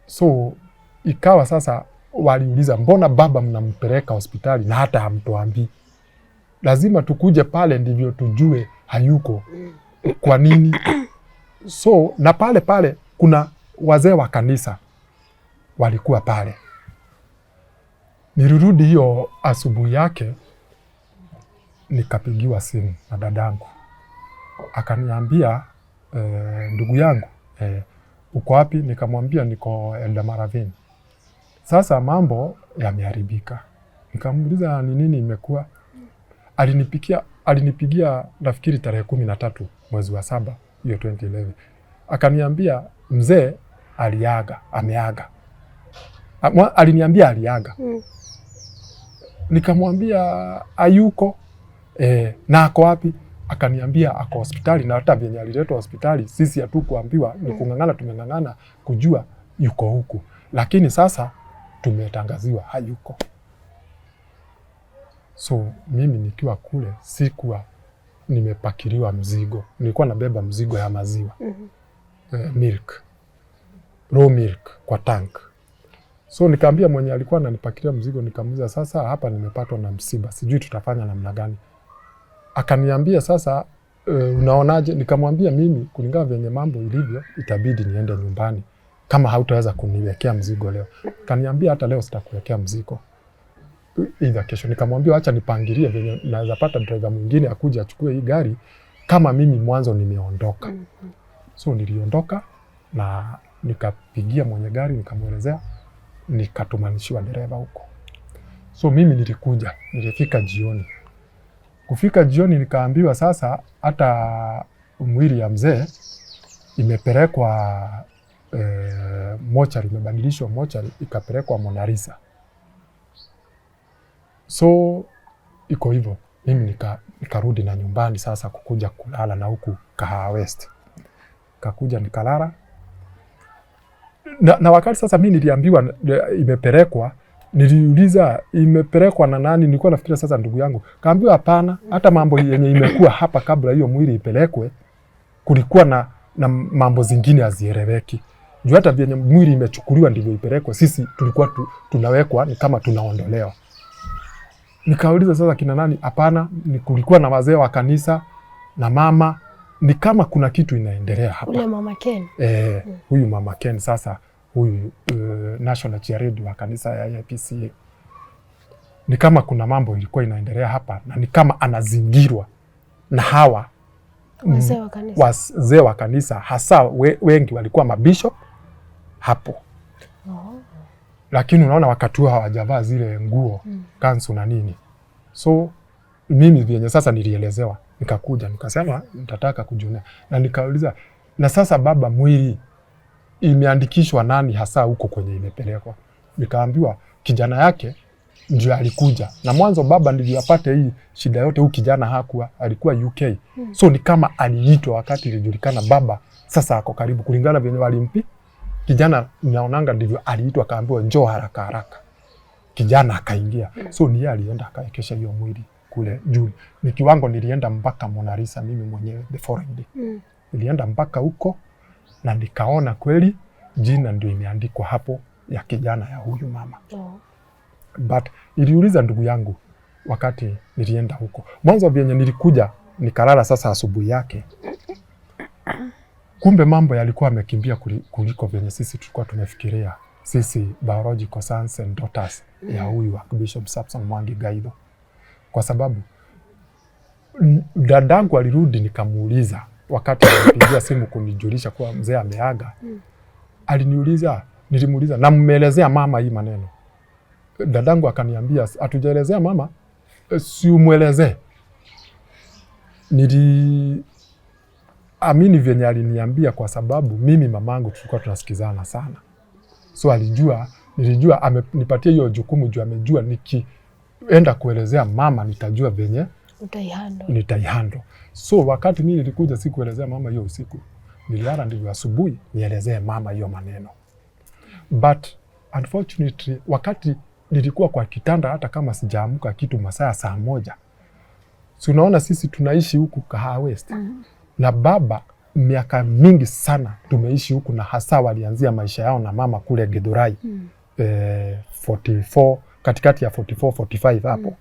So ikawa sasa waliuliza, mbona baba mnampeleka hospitali na hata hamtuambii? Lazima tukuje pale ndivyo tujue hayuko. Kwa nini? So na pale kuna wazee wa kanisa walikuwa pale. Nilirudi hiyo asubuhi yake, nikapigiwa simu na dadangu. Akaniambia ndugu yangu, uko wapi? Nikamwambia niko Eldamaravini. Sasa mambo yameharibika. Nikamuuliza ni nini imekuwa? Alinipigia nafikiri tarehe 13 mwezi wa 7 hiyo 2011. Akaniambia mzee ameaga. Aliniambia aliaga. Nikamwambia hayuko. Na ako wapi? Akaniambia ako hospitali, na hata venye aliletwa hospitali sisi hatukuambiwa, ni tumeng'ang'ana kujua yuko huku. Lakini sasa tumetangaziwa hayuko. So mimi nikiwa kule sikuwa nimepakiliwa mzigo. Nilikuwa nabeba mzigo ya maziwa. Milk. Raw milk kwa tank. So nikaambia mwenye alikuwa ananipakilia mzigo, nikamuuliza sasa hapa nimepatwa na msiba, sijui tutafanya namna gani. Akaniambia sasa unaonaje? Nikamwambia mimi kulingana venye mambo ilivyo itabidi niende nyumbani kama hautaweza kuniwekea mzigo leo. Akaniambia hata leo sitakuwekea mzigo, ila kesho. Nikamwambia acha nipangilie venye naweza pata driver mwingine akuje achukue hii gari kama mimi mwanzo nimeondoka. So niliondoka na nikapigia mwenye gari nikamwelezea, nikatumanishiwa dereva huko. So mimi nilifika jioni. Kufika jioni nikaambiwa sasa hata mwili ya mzee imepelekwa mochari, imebadilishwa mochari ikapelekwa Monarisa. So iko hivyo. Mimi nikarudi na nyumbani sasa kukuja kulala na huku Kahawa West. Kakuja nikalala. Na wakati sasa mimi niliambiwa imepelekwa, Niliuliza imepelekwa na nani, nilikuwa nafikiria sasa ndugu yangu. Kaambiwa hapana, hata mambo yenye imekuwa hapa kabla hiyo mwili ipelekwe, kulikuwa na mambo zingine hazieleweki. Juu hata vyenye mwili imechukuliwa ndivyo ipelekwe, sisi tulikuwa tunawekwa ni kama tunaondolewa. Nikauliza sasa kina nani? Hapana, kulikuwa na wazee wa kanisa na mama, ni kama kuna kitu inaendelea hapa. Ule mama Ken. Huyu mama Ken sasa, huyu national chairman wa kanisa ya AIPCA. Ni kama kuna mambo ilikuwa inaendelea hapa na ni kama anazingirwa na hawa wazee wa kanisa, hasa wengi walikuwa mabishop hapo. Lakini unaona wakati huo hawajavaa zile nguo kansu na nini. So mimi vyenye sasa nilielezewa, nikakuja nikasema nitataka kujionea, na nikauliza na sasa baba, mwili imeandikishwa nani hasa huko kwenye imepelekwa? Nikaambiwa kijana yake ndio alikuja, na mwanzo baba ndivyo apate hii shida yote. Huyu kijana hakuwa, alikuwa UK. So ni kama aliitwa wakati ilijulikana baba sasa ako karibu, kulingana vyenye walimpi kijana. Naonanga ndivyo aliitwa, akaambiwa njoo haraka haraka. Kijana akaingia. So ni yeye alienda akaekesha hiyo mwili kule juu. Ni kiwango nilienda mpaka Mona Lisa mimi mwenyewe the foreign day. Nilienda mpaka huko na nikaona kweli jina ndio imeandikwa hapo ya kijana ya huyu mama. But niliuliza ndugu yangu wakati nilienda huko. Mwanzo vyenye nilikuja nikalala sasa asubuhi yake. Kumbe mambo yalikuwa yamekimbia kuliko vyenye sisi tulikuwa tumefikiria. Sisi biological sons and daughters ya huyu Bishop Samson Mwangi Gaitho. Kwa sababu dadangu alirudi, nikamuuliza wakati alipigia simu kunijulisha kuwa mzee ameaga. Nilimuuliza na mmeelezea mama hii maneno. Dadangu akaniambia hatujaelezea mama, si umuelezee. Amini vyenye aliniambia, kwa sababu mimi mamangu tulikuwa tunasikizana sana. So nilijua amenipatia hiyo jukumu juu amejua nikienda kuelezea mama nitajua venye nitaihandle. So wakati mimi nilikuja sikuelezea mama hiyo usiku. Nililala ndivyo asubuhi nielezee mama hiyo maneno. But unfortunately wakati nilikuwa kwa kitanda, hata kama sijaamuka kitu masaa saa 1. So unaona sisi tunaishi huku Kahawa West. Na baba miaka mingi sana tumeishi huku, na hasa walianzia maisha yao na mama kule Githurai. 44 katikati ya 44 45 hapo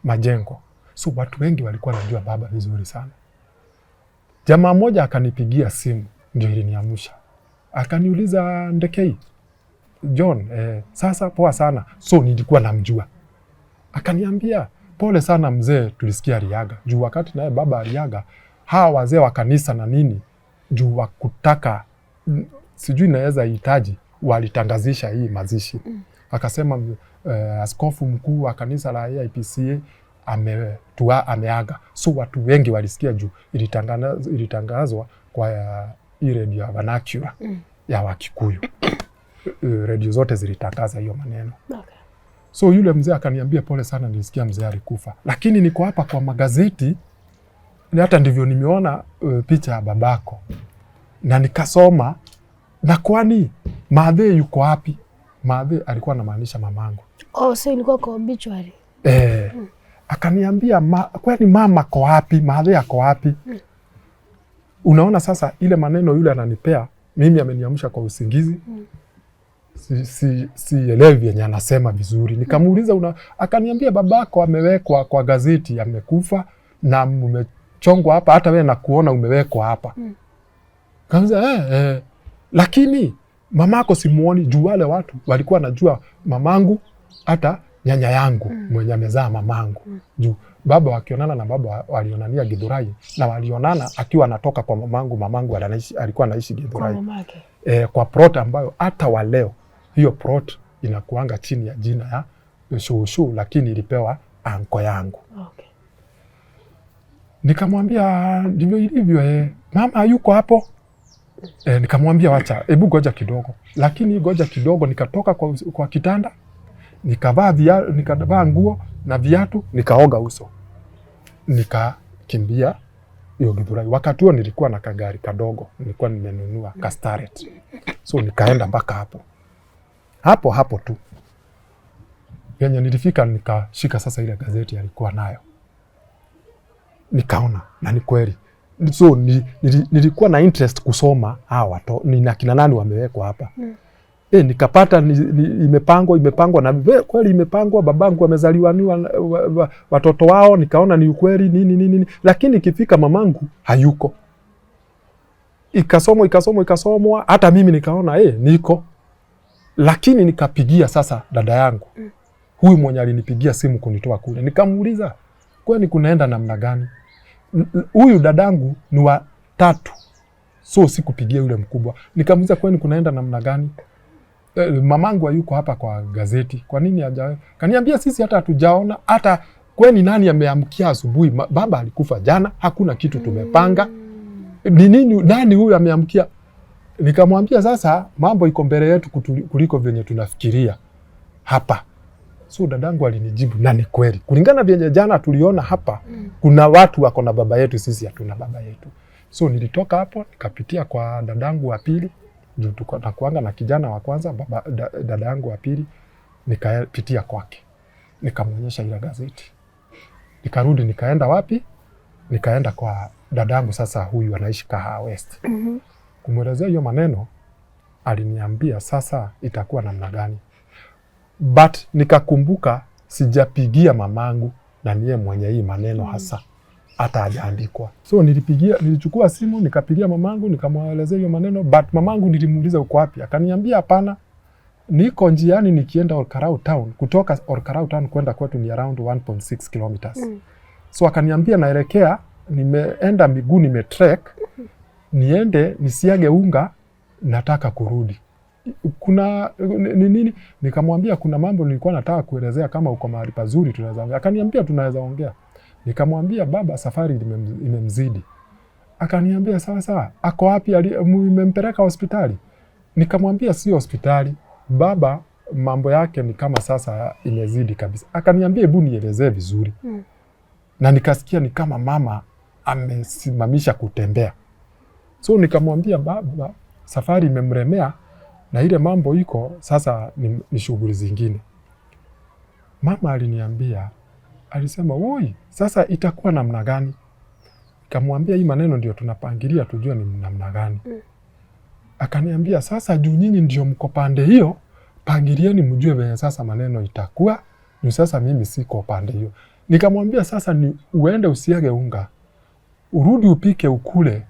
Majengo. So watu wengi walikuwa wanajua baba vizuri sana. Jamaa mmoja akanipigia simu ndio iliniamsha. Akaniuliza, Ndekei John, sasa poa sana. So nilikuwa namjua. Akaniambia pole sana mzee, tulisikia aliaga. Juu wakati naye baba aliaga, hawa wazee wa kanisa na nini juu wakutaka sijui naweza hitaji walitangazisha hii mazishi. Akasema askofu mkuu wa kanisa la AIPCA ameaga. So watu wengi walisikia juu ilitangazwa kwa ile redio ya vernacular ya Wakikuyu. Radio zote zilitangaza hiyo maneno. So yule mzee akaniambia pole sana, nilisikia mzee alikufa. Lakini niko hapa kwa magazeti na hata ndivyo nimeona picha ya babako. Na nikasoma, na kwani Mathe yuko wapi? Mathe alikuwa anamaanisha mamangu. So ilikuwa kwa obituary. Akaniambia kwani mama kwa wapi? Mathe ako wapi? Unaona sasa ile maneno yule ananipea mimi, ameniamsha kwa usingizi. Sielewi yenye anasema vizuri. Nikamuuliza akaniambia babako amewekwa kwa gazeti amekufa na umechongwa hapa, hata wewe nakuona umewekwa hapa. Kaanza lakini mamako simuoni. Juu wale watu walikuwa najua mamangu, hata nyanya yangu mwenye amezaa mamangu. Juu baba wakionana na baba walionania Githurai, na walionana akiwa anatoka kwa mamangu alikuwa anaishi Githurai. Kwa plot ambayo hata wa leo hiyo plot inakuanga chini ya jina ya Shushu, lakini ilipewa anko yangu. Nikamwambia ndivyo ilivyo, mama yuko hapo. Nikamwambia wacha, hebu goja kidogo. Lakini goja kidogo, nikatoka kwa kitanda, nikavaa nguo na viatu, nikaoga uso. Nikakimbia hiyo Githurai. Wakati huo nilikuwa na kagari kadogo, nilikuwa nimenunua Castaret. So nikaenda mpaka hapo tu. Yenye nilifika nikashika sasa ile gazeti alikuwa nayo. Nikaona na ni kweli. So nilikuwa na interest kusoma hawa ni kina nani wamewekwa hapa. Nikapata imepangwa na kweli imepangwa, babangu amezaliwa ni watoto wao, nikaona ni ukweli nini. Lakini ikifika mamangu hayuko. Ikasomwa hata mimi nikaona niko. Lakini nikapigia sasa dada yangu. Huyu mwenye alinipigia simu kunitoa kule. Nikamuuliza, kwani kunaenda namna gani? Huyu dadangu ni wa 3. So sikupigia yule mkubwa. Nikamuuliza, kwani kunaenda namna gani? Mamangu hayuko hapa kwa gazeti. Kwa nini hajawe? Kaniambia sisi hata hatujaona, hata kwani nani ameamkia asubuhi? Baba alikufa jana, hakuna kitu tumepanga. Ni nini nani huyu ameamkia? Nikamwambia sasa mambo iko mbele yetu kuliko venye tunafikiria hapa. So dadangu alinijibu na ni kweli. Kulingana venye jana tuliona hapa, kuna watu wako na baba yetu, sisi hatuna baba yetu. So nilitoka hapo nikapitia kwa dadangu wa pili, juu tuko na kuanga na kijana wa kwanza, dada yangu wa pili, nikapitia kwake. Nikamwonyesha ile gazeti. Nikarudi nikaenda wapi? Nikaenda kwa dadangu sasa, huyu anaishi Kahawa West. Kumwelezea hiyo maneno, aliniambia sasa itakuwa namna gani. But nikakumbuka sijapigia mamangu na niye mwenye hii maneno hasa hata hajaandikwa. So nilichukua simu nikapigia mamangu nikamwelezea hiyo maneno, but mamangu nilimuuliza uko wapi? Akaniambia hapana, niko njiani nikienda Olkarau Town. Kutoka Olkarau Town kwenda kwetu ni around 1.6 kilometers. So akaniambia naelekea, nimeenda miguu, nimetrek, niende nisiage unga, nataka kurudi. Kuna nini? Nikamwambia kuna mambo nilikuwa nataka kuelezea, kama uko mahali pazuri tunaweza ongea. Akaniambia tunaweza ongea. Nikamwambia baba safari imemzidi. Akaniambia sawa, ako wapi? Mmempeleka hospitali? Nikamwambia si hospitali baba, mambo yake ni kama sasa imezidi kabisa. Akaniambia hebu nielezee vizuri. Na nikasikia ni kama mama amesimamisha kutembea. So nikamwambia baba, safari imemremea na ile mambo iko sasa ni shughuli zingine. Mama aliniambia, alisema woi, sasa itakuwa namna gani? Nikamwambia hii maneno ndio tunapangilia tujue ni namna gani. Akaniambia sasa juu nyinyi ndio mko pande hiyo, pangilieni mjue vile sasa maneno itakuwa. Ni sasa mimi siko pande hiyo. Nikamwambia sasa ni uende usiage unga, urudi upike ukule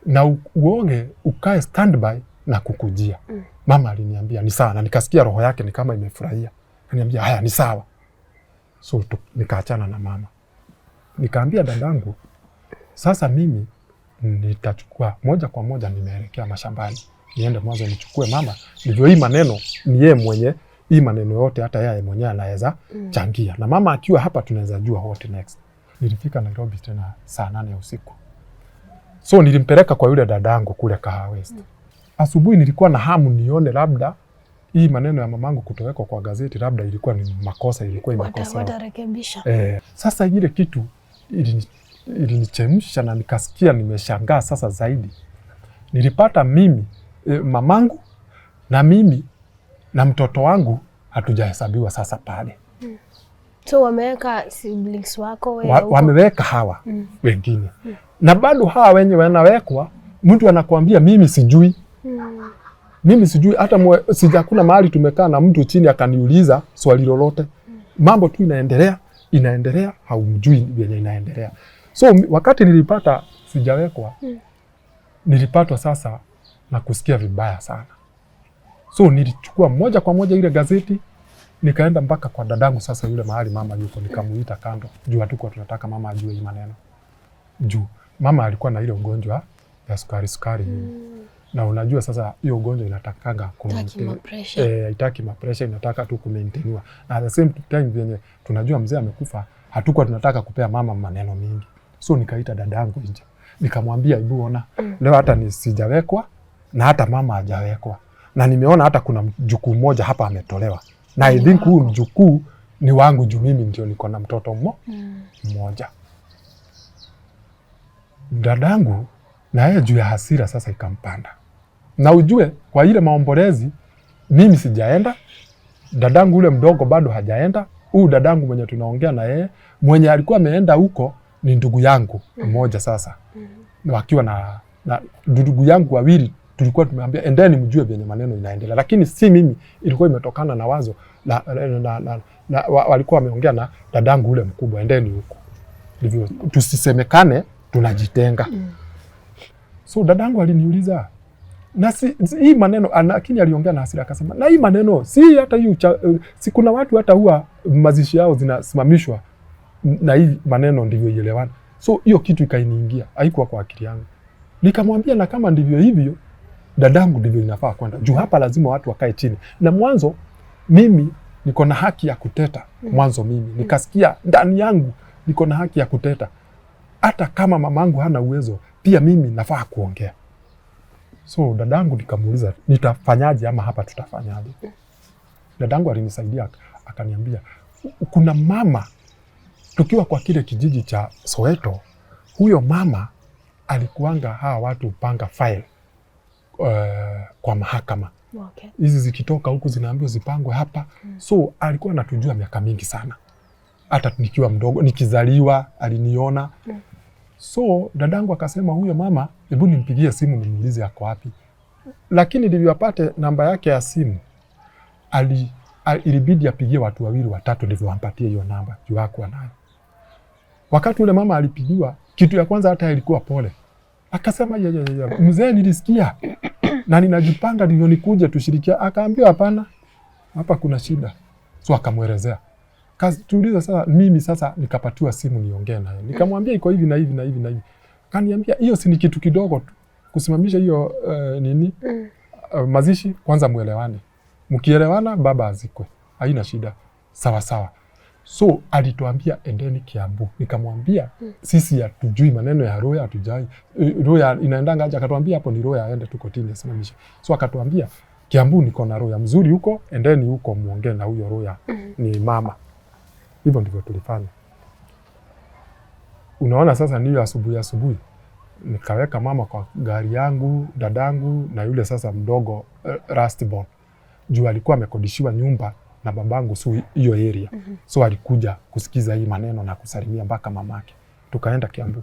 na uoge, ukae standby na kukujia. Mama aliniambia ni sawa, na nikasikia roho yake ni kama imefurahia. Akaniambia haya ni sawa. So nikaachana na mama. Nikaambia dadangu sasa mimi nitachukua moja kwa moja, nimeelekea mashambani. Niende mwanzo nichukue mama. Ndivyo hii maneno ni yeye mwenye, hii maneno yote hata yeye mwenyewe anaweza changia. Na mama akiwa hapa tunaweza jua what next. Nilifika Nairobi tena saa 8 ya usiku. So nilimpeleka kwa yule dadangu kule Kahawa West. Asubuhi nilikuwa na hamu nione labda hii maneno ya mamangu kutoweka kwa gazeti labda ilikuwa ni makosa, ilikuwa imekosa. Watarekebisha. Sasa ile kitu ilinichemsha na nikasikia nimeshangaa sasa zaidi. Nilipata mimi mamangu na mimi na mtoto wangu hatujahesabiwa sasa pale. So wameweka siblings wako wameweka hawa wengine. Na bado hawa wenye wanawekwa, mtu anakuambia mimi sijui. Mimi sijui hata sijakuna mahali tumekaa na mtu chini akaniuliza swali lolote. Mambo tu inaendelea, haumjui vyenye inaendelea. So wakati nilipata sijawekwa, nilipatwa sasa na kusikia vibaya sana. So nilichukua moja kwa moja ile gazeti, nikaenda mpaka kwa dadangu sasa yule mahali mama yuko, nikamuita kando. Juu hatukuwa tunataka mama ajue hii maneno. Juu mama alikuwa na ile ugonjwa ya sukari. Na unajua sasa hiyo ugonjwa inatakanga haitaki mapresha, inataka tu kumaintainiwa. Na at the same time venye tunajua mzee amekufa, hatukuwa tunataka kupea mama maneno mingi. So nikaita dadangu nje. Nikamwambia hebu ona, leo hata nisijawekwa na hata mama hajawekwa. Na nimeona hata kuna mjukuu mmoja hapa ametolewa. Na I think huyu mjukuu ni wangu juu mimi ndio niko na mtoto mmoja. Dadangu na yeye juu ya hasira sasa ikampanda. Na ujue kwa ile maombolezi mimi sijaenda, dadangu ule mdogo bado hajaenda, Huyu dadangu mwenye tunaongea na yeye, mwenye alikuwa ameenda huko ni ndugu yangu mmoja sasa. Wakiwa na ndugu yangu wawili tulikuwa tumeambia endeni mjue vyenye maneno inaendelea, lakini si mimi, ilikuwa imetokana na wazo walikuwa wameongea na dadangu ule mkubwa, endeni huko ndivyo tusisemekane tunajitenga. So dadangu aliniuliza na hii maneno, lakini aliongea na hasira akasema, na hii maneno si hata hii si kuna watu hata huwa mazishi yao zinasimamishwa na hii maneno ndivyo ielewana. So hiyo kitu ikainiingia, haikuwa kwa akili yangu. Nikamwambia na kama ndivyo hivyo dadangu ndivyo inafaa kwenda. Juu hapa lazima watu wakae chini. Na mwanzo mimi niko na haki ya kuteta. Mwanzo mimi nikasikia ndani yangu niko na haki ya kuteta. Hata kama mamangu hana uwezo, pia mimi nafaa kuongea. So dadangu nikamuuliza nitafanyaje ama hapa tutafanyaje? Dadangu alinisaidia akaniambia kuna mama tukiwa kwa kile kijiji cha Soweto, huyo mama alikuanga hawa watu upanga file kwa mahakama. Okay. Hizi zikitoka huku zinaambiwa zipangwe hapa. So alikuwa anatujua miaka mingi sana. Hata nikiwa mdogo, nikizaliwa aliniona. So dadangu akasema huyo mama, hebu nimpigie simu nimuulize ako wapi. Lakini ndivyo apate namba yake ya simu, ilibidi apigie watu wawili watatu ndivyo wampatie hiyo namba, juu hakuwa nayo. Wakati ule mama alipigiwa, kitu ya kwanza hata ilikuwa pole. Akasema mzee nilisikia na ninajipanga ndivyo nikuje tushirikia. Akaambiwa hapana, hapa kuna shida. So akamuelezea. Tuuliza sasa, mimi sasa nikapatiwa simu niongee naye. Nikamwambia iko hivi na hivi na hivi na hivi. Kaniambia hiyo si ni kitu kidogo tu. Kusimamisha hiyo mazishi kwanza muelewane. Mkielewana baba azikwe. Haina shida. Sawa sawa. So alituambia endeni Kiambu. Nikamwambia sisi hatujui maneno ya Roya, hatujai. Roya inaendanga aje, akatuambia hapo ni Roya aende tu kotini asimamishe. So akatuambia Kiambu niko na Roya mzuri huko, endeni huko muongee na huyo Roya ni mama. Hivyo ndivyo tulifanya. Unaona sasa niyo asubuhi nikaweka mama kwa gari yangu, dadangu na yule sasa mdogo Rustborn. Juu alikuwa amekodishiwa nyumba na babangu hiyo area. So alikuja kusikiza hii maneno na kusalimia mpaka mamake. Tukaenda Kiambu.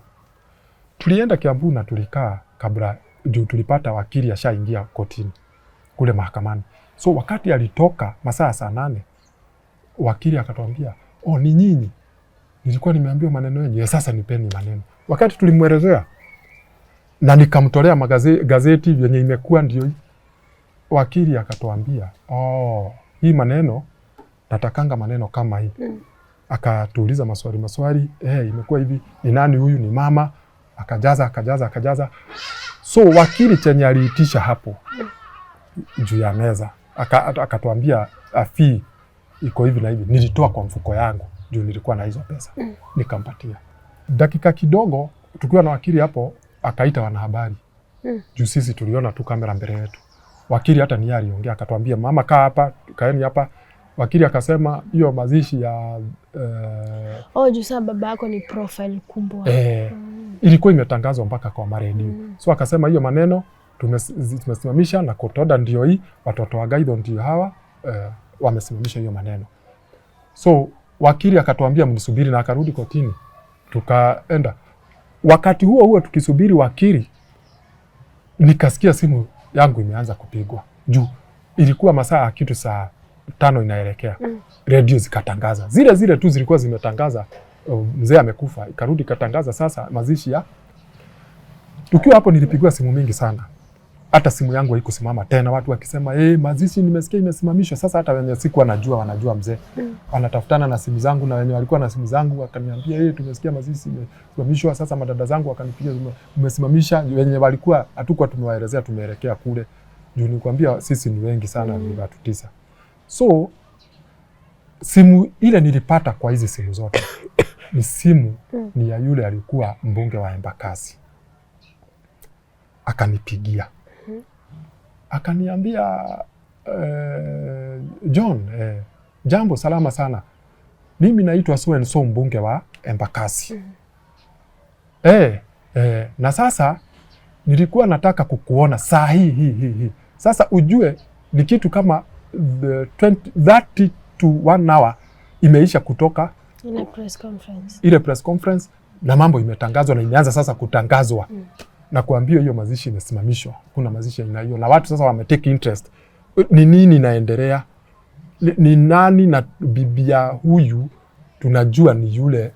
Tulienda Kiambu na tulikaa kabla, juu tulipata wakili ashaingia kotini kule mahakamani. So wakati alitoka masaa saa 8, wakili akatuambia, ni nyinyi. Nilikuwa nimeambiwa maneno yenu, sasa nipeni maneno. Wakati tulimwelezea na nikamtolea gazeti vyenye imekuwa ndio hii. Wakili akatuambia, hii maneno natakanga maneno kama hii. Akatuuliza maswali, imekuwa hivi, ni nani huyu, ni mama? Akajaza. So wakili chenye aliitisha hapo juu ya meza, akatuambia fee iko hivi na hivi. Nilitoa kwa mfuko yangu juu nilikuwa na hizo pesa. Nikampatia. Dakika kidogo tukiwa na wakili hapo, akaita wanahabari. Juu sisi tuliona tu kamera mbele yetu. Wakili hata ni aliongea, akatuambia mama kaa hapa, kaeni hapa. Wakili akasema hiyo mazishi ya juu sasa baba yako ni profile kubwa. Ilikuwa imetangazwa mpaka kwa maredio. So akasema hiyo maneno tumesimamisha na kotoda ndio hii, watoto wa Gaitho ndio hawa, wamesimamisha hiyo maneno. So wakili akatuambia mnisubiri na akarudi kotini. Tukaenda. Wakati huo tukisubiri wakili, nikasikia simu yangu imeanza kupigwa. Juu ilikuwa masaa kitu saa 5 inaelekea. Radio zikatangaza. Zile tu zilikuwa zimetangaza mzee amekufa. Ikarudi katangaza sasa mazishi ya. Tukiwa hapo nilipigiwa simu mingi sana. Hata simu yangu haikusimama tena, watu wakisema mazishi nimesikia imesimamishwa. Sasa hata wenye siku wanajua mzee. Wanatafutana na simu zangu, na wenye walikuwa na simu zangu wakaniambia tumesikia mazishi imesimamishwa. Sasa madada zangu wakanipigia umesimamisha. Wenye walikuwa hatukuwa tumewaelezea tumeelekea kule. Juu nikwambia sisi ni wengi sana, ni watu 9. So simu ile nilipata kwa hizi simu zote ni simu ni ya yule alikuwa mbunge wa Embakasi. Akanipigia. Akaniambia John, jambo salama sana. Mimi naitwa so mbunge wa Embakasi. Na sasa nilikuwa nataka kukuona saa hii. Sasa ujue ni kitu kama 30 to 1 hour imeisha kutoka ile press conference na mambo imetangazwa na imeanza sasa kutangazwa na kuambiwa hiyo mazishi imesimamishwa. Kuna mazishi aina hiyo na watu sasa wametake interest. Ni nini inaendelea? Ni nani na bibia huyu tunajua ni yule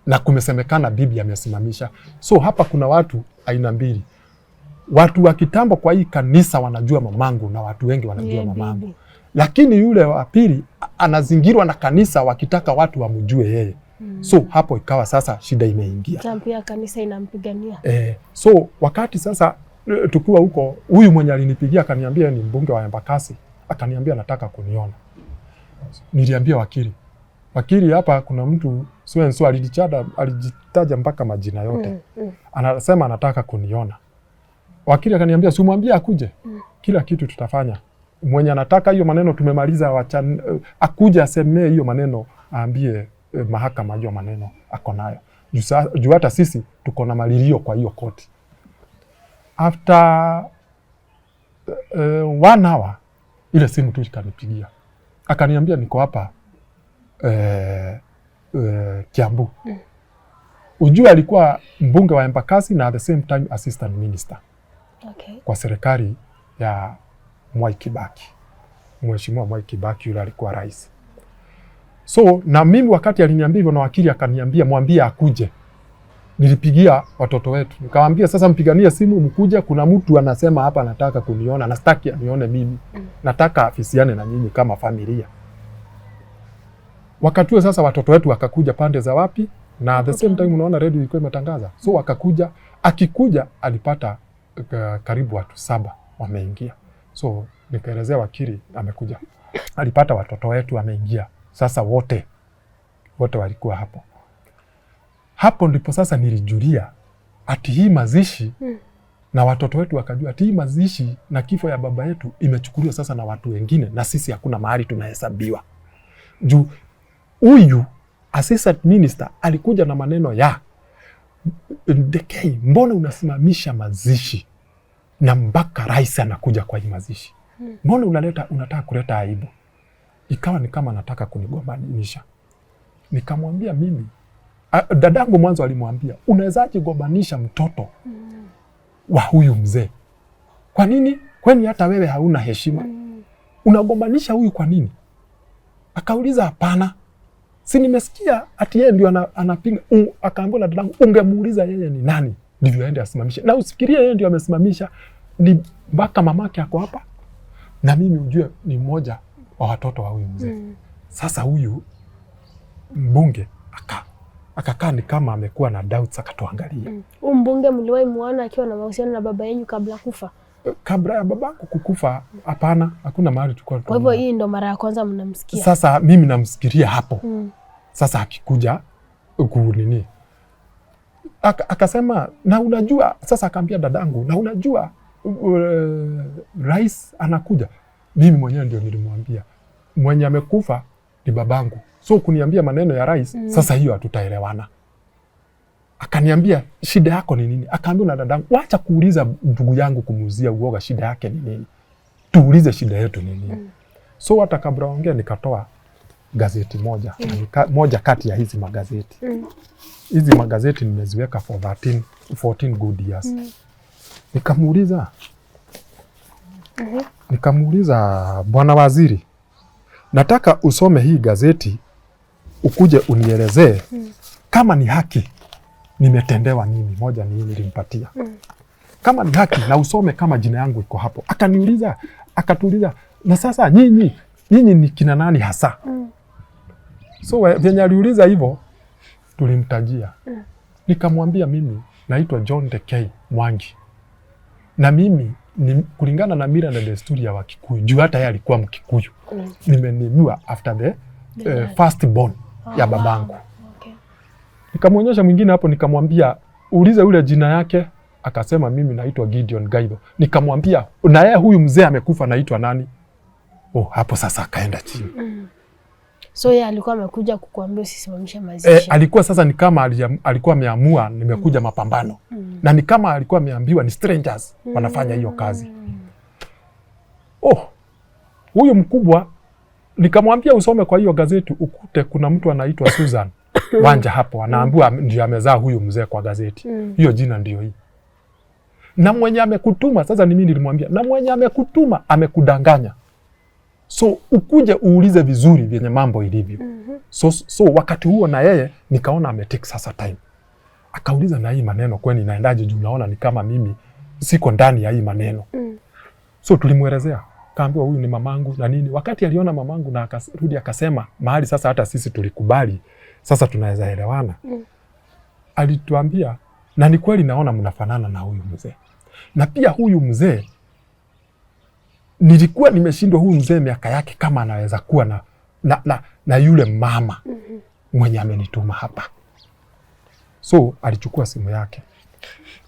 na kumesemekana bibi amesimamisha. So hapa kuna watu aina mbili. Watu wa kitambo kwa hii kanisa wanajua mamangu na watu wengi wanajua mamangu. Lakini yule wa pili anazingirwa na kanisa wakitaka watu wamjue yeye. So hapo ikawa sasa shida imeingia. Pia kanisa inampigania. So wakati sasa tukiwa huko, huyu mwenye alinipigia akaniambia ni mbunge wa Embakasi, akaniambia nataka kuniona. Niliambia wakili hapa kuna mtu so alijitaja mpaka majina yote. Anasema anataka kuniona. Wakili akaniambia simwambie akuje. Kila kitu tutafanya. Mwenye anataka hiyo maneno tumemaliza, akuje asemee hiyo maneno, aambie mahakama hiyo maneno ako nayo. Juu hata sisi tuko na malilio kwa hiyo koti. After 1 hour ile simu tu ikanipigia. Akaniambia niko hapa Kiambu. Ujue alikuwa mbunge wa Embakasi na at the same time assistant minister. Kwa serikali ya Mwai Kibaki. Mheshimiwa Mwai Kibaki yule alikuwa rais. So na mimi wakati aliniambia hivyo na wakili akaniambia mwambie akuje. Nilipigia watoto wetu. Nikamwambia sasa mpiganie simu mkuje, kuna mtu anasema hapa anataka kuniona, anastaki anione mimi. Nataka afisiane na nyinyi kama familia. Wakati huo sasa watoto wetu wakakuja pande za wapi na at the same time unaona radio ilikuwa imetangaza. So wakakuja, akikuja alipata karibu watu 7 wameingia. So nikaelezea wakili amekuja. Alipata watoto wetu wameingia. Sasa wote walikuwa hapo. Hapo ndipo sasa nilijulia ati hii mazishi na watoto wetu wakajua ati hii mazishi na kifo ya baba yetu imechukuliwa sasa na watu wengine na sisi hakuna mahali tunahesabiwa. Juu huyu assistant minister alikuja na maneno ya Ndekei, mbona unasimamisha mazishi na mpaka rais anakuja kwa hii mazishi? Mbona unataka kuleta aibu? Ikawa ni kama nataka kunigombanisha. Nikamwambia mimi, dadangu mwanzo alimwambia, unawezaje gombanisha mtoto wa huyu mzee? Kwa nini? Kwani hata wewe hauna heshima? Unagombanisha huyu kwa nini? Akauliza hapana. Si nimesikia ati yeye ndio anapinga. Akaambia na dadangu, ungemuuliza yeye ni nani ndivyo aende asimamishe. Na usifikirie yeye ndio amesimamisha, ni mpaka mamake ako hapa. Na mimi ujue ni mmoja wa watoto wa huyu mzee. Sasa huyu mbunge akakaa ni kama amekuwa na doubts, akatuangalia. Huyu mbunge mliwahi muona akiwa na mahusiano na baba yenu kabla kufa? Kabla ya babangu kukufa hapana, hakuna mahali tulikuwa. Kwa hivyo hii ndo mara ya kwanza mnamsikia. Sasa mimi namsikiria hapo. Sasa akikuja nini? Akasema na unajua, sasa akaambia dadangu, na unajua rais anakuja. Mimi mwenyewe ndio nilimwambia mwenye amekufa ni babangu. So kuniambia maneno ya rais, sasa hiyo hatutaelewana. Akaniambia shida yako ni nini? Akaambia na dadangu, wacha kuuliza ndugu yangu kumuuzia uoga shida yake ni nini. Tuulize shida yetu ni nini. So hata kabla ongea nikatoa gazeti moja kati ya hizi magazeti. Hizi magazeti nimeziweka for 14 good years. Nikamuuliza bwana waziri, nataka usome hii gazeti ukuje unielezee kama ni haki nimetendewa mimi. Moja ni nilimpatia. Kama ni haki na usome kama jina yangu iko hapo. Akatuuliza na sasa nyinyi ni kina nani hasa? So venye aliuliza hivyo tulimtajia. Nikamwambia mimi naitwa John Dekei Mwangi. Na mimi ni kulingana na mila na desturi ya Wakikuyu. Juu hata yeye alikuwa Mkikuyu. Nimenimiwa after the first born ya babangu. Nikamwonyesha mwingine hapo, nikamwambia uliza yule jina yake. Akasema mimi naitwa Gideon Gaitho. Nikamwambia na yeye huyu mzee amekufa naitwa nani? Hapo sasa akaenda chini. So yeye alikuwa amekuja kukuambia usisimamishe mazishi. Alikuwa sasa ni kama alikuwa ameamua nimekuja mapambano. Na ni kama alikuwa ameambiwa ni strangers wanafanya hiyo kazi. Huyu mkubwa nikamwambia usome kwa hiyo gazeti ukute kuna mtu anaitwa Susan Wanja hapo anaambiwa ndio amezaa huyu mzee kwa gazeti. Hiyo jina ndio hii. Na mwenye amekutuma sasa ni mimi nilimwambia na mwenye amekutuma amekudanganya. So ukuje uulize vizuri vyenye mambo ilivyo. So wakati huo na yeye nikaona ametake sasa time. Akauliza na hii maneno kwani inaendaje juu naona ni kama mimi siko ndani ya hii maneno. So tulimuelezea, kaambiwa huyu ni mamangu na nini. Wakati aliona mamangu na akarudi akasema mahali sasa hata sisi tulikubali sasa tunaweza elewana. Alituambia na ni kweli naona mnafanana na huyu mzee. Na pia huyu mzee nilikuwa nimeshindwa huyu mzee miaka yake kama anaweza kuwa na yule mama mwenye amenituma hapa. So alichukua simu yake.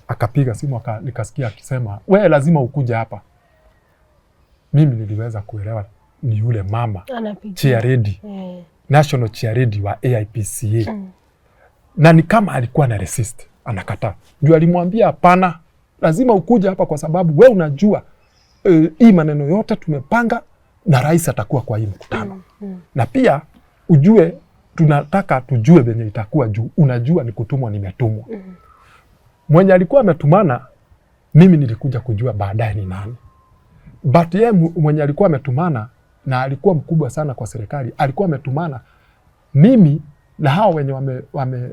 Akapiga simu nikasikia akisema, "Wewe lazima ukuje hapa." Mimi niliweza kuelewa ni yule mama chairlady. National chairlady wa AIPCA. Na ni kama alikuwa na resist, anakataa. Juu alimwambia hapana, lazima ukuje hapa kwa sababu wewe unajua hii maneno yote tumepanga na rais atakuwa kwa hii mkutano. Na pia ujue tunataka tujue venye itakuwa juu unajua ni kutumwa nimetumwa. Mwenye alikuwa ametumana mimi nilikuja kujua baadaye ni nani. But yeye mwenye alikuwa ametumana na alikuwa mkubwa sana kwa serikali, alikuwa ametumana mimi na hao wenye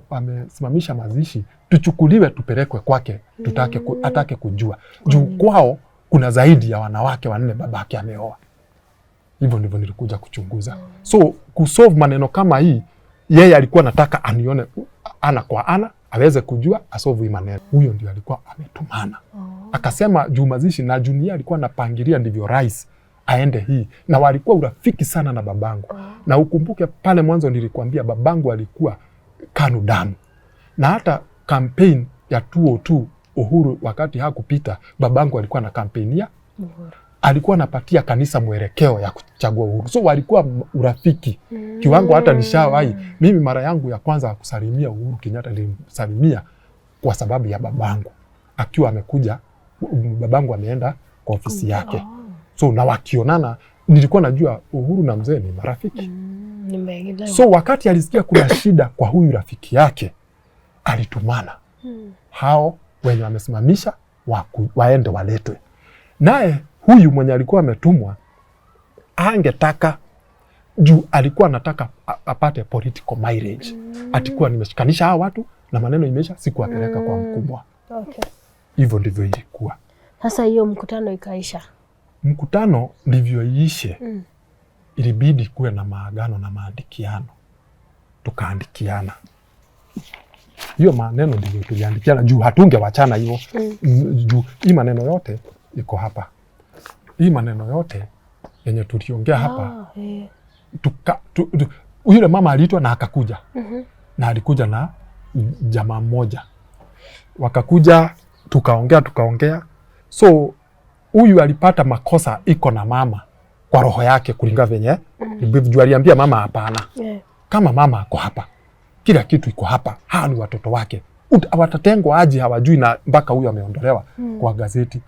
wamesimamisha mazishi tuchukuliwe tupelekwe kwake, atake kujua. Juu kwao kuna zaidi ya wanawake 4 babake ameoa. Hivyo ndivyo nilikuja kuchunguza. So kusolve maneno kama hii, yeye alikuwa nataka anione ana kwa ana, aweze kujua asolve hii maneno. Huyo ndio alikuwa ametumana. Akasema juu mazishi na Junia alikuwa anapangilia ndivyo rais aende hii. Na walikuwa urafiki sana na babangu. Na ukumbuke pale mwanzo nilikwambia babangu alikuwa KANU damu. Na hata campaign ya 2002 Uhuru wakati hakupita, babangu alikuwa na kampenia. Alikuwa anapatia kanisa mwelekeo ya kuchagua Uhuru. So walikuwa urafiki. Kiwango hata nishawahi. Mimi mara yangu ya kwanza kusalimia Uhuru Kenyatta nilimsalimia kwa sababu ya babangu. Akiwa amekuja, babangu ameenda kwa ofisi yake. So na wakionana, nilikuwa najua Uhuru na mzee ni marafiki. So wakati alisikia kuna shida kwa huyu rafiki yake, alitumana. Hao wenye wamesimamisha waende waletwe. Naye huyu mwenye alikuwa ametumwa angetaka juu alikuwa anataka apate political mileage. Atikuwa nimeshikanisha hao watu na maneno imeisha sikuwapeleka kwa mkubwa. Hivyo ndivyo ilikuwa. Sasa hiyo mkutano ikaisha. Mkutano ndivyo iishe. Ilibidi kuwe na maagano na maandikiano. Tukaandikiana. Hiyo maneno ndivyo tuliandikiana juu hatungewachana hiyo. Juu hii maneno yote iko hapa. Hii maneno yote yenye tuliongea hapa. Yule mama aliitwa na akakuja. Na alikuja na jamaa mmoja. Wakakuja tukaongea. So huyu alipata makosa iko na mama kwa roho yake kulingana venye. Juu aliambia mama hapana. Kama mama ako hapa, kila kitu iko hapa. Hawa ni watoto wake. Watatengwa aje hawajui na mpaka huyu ameondolewa kwa gazeti.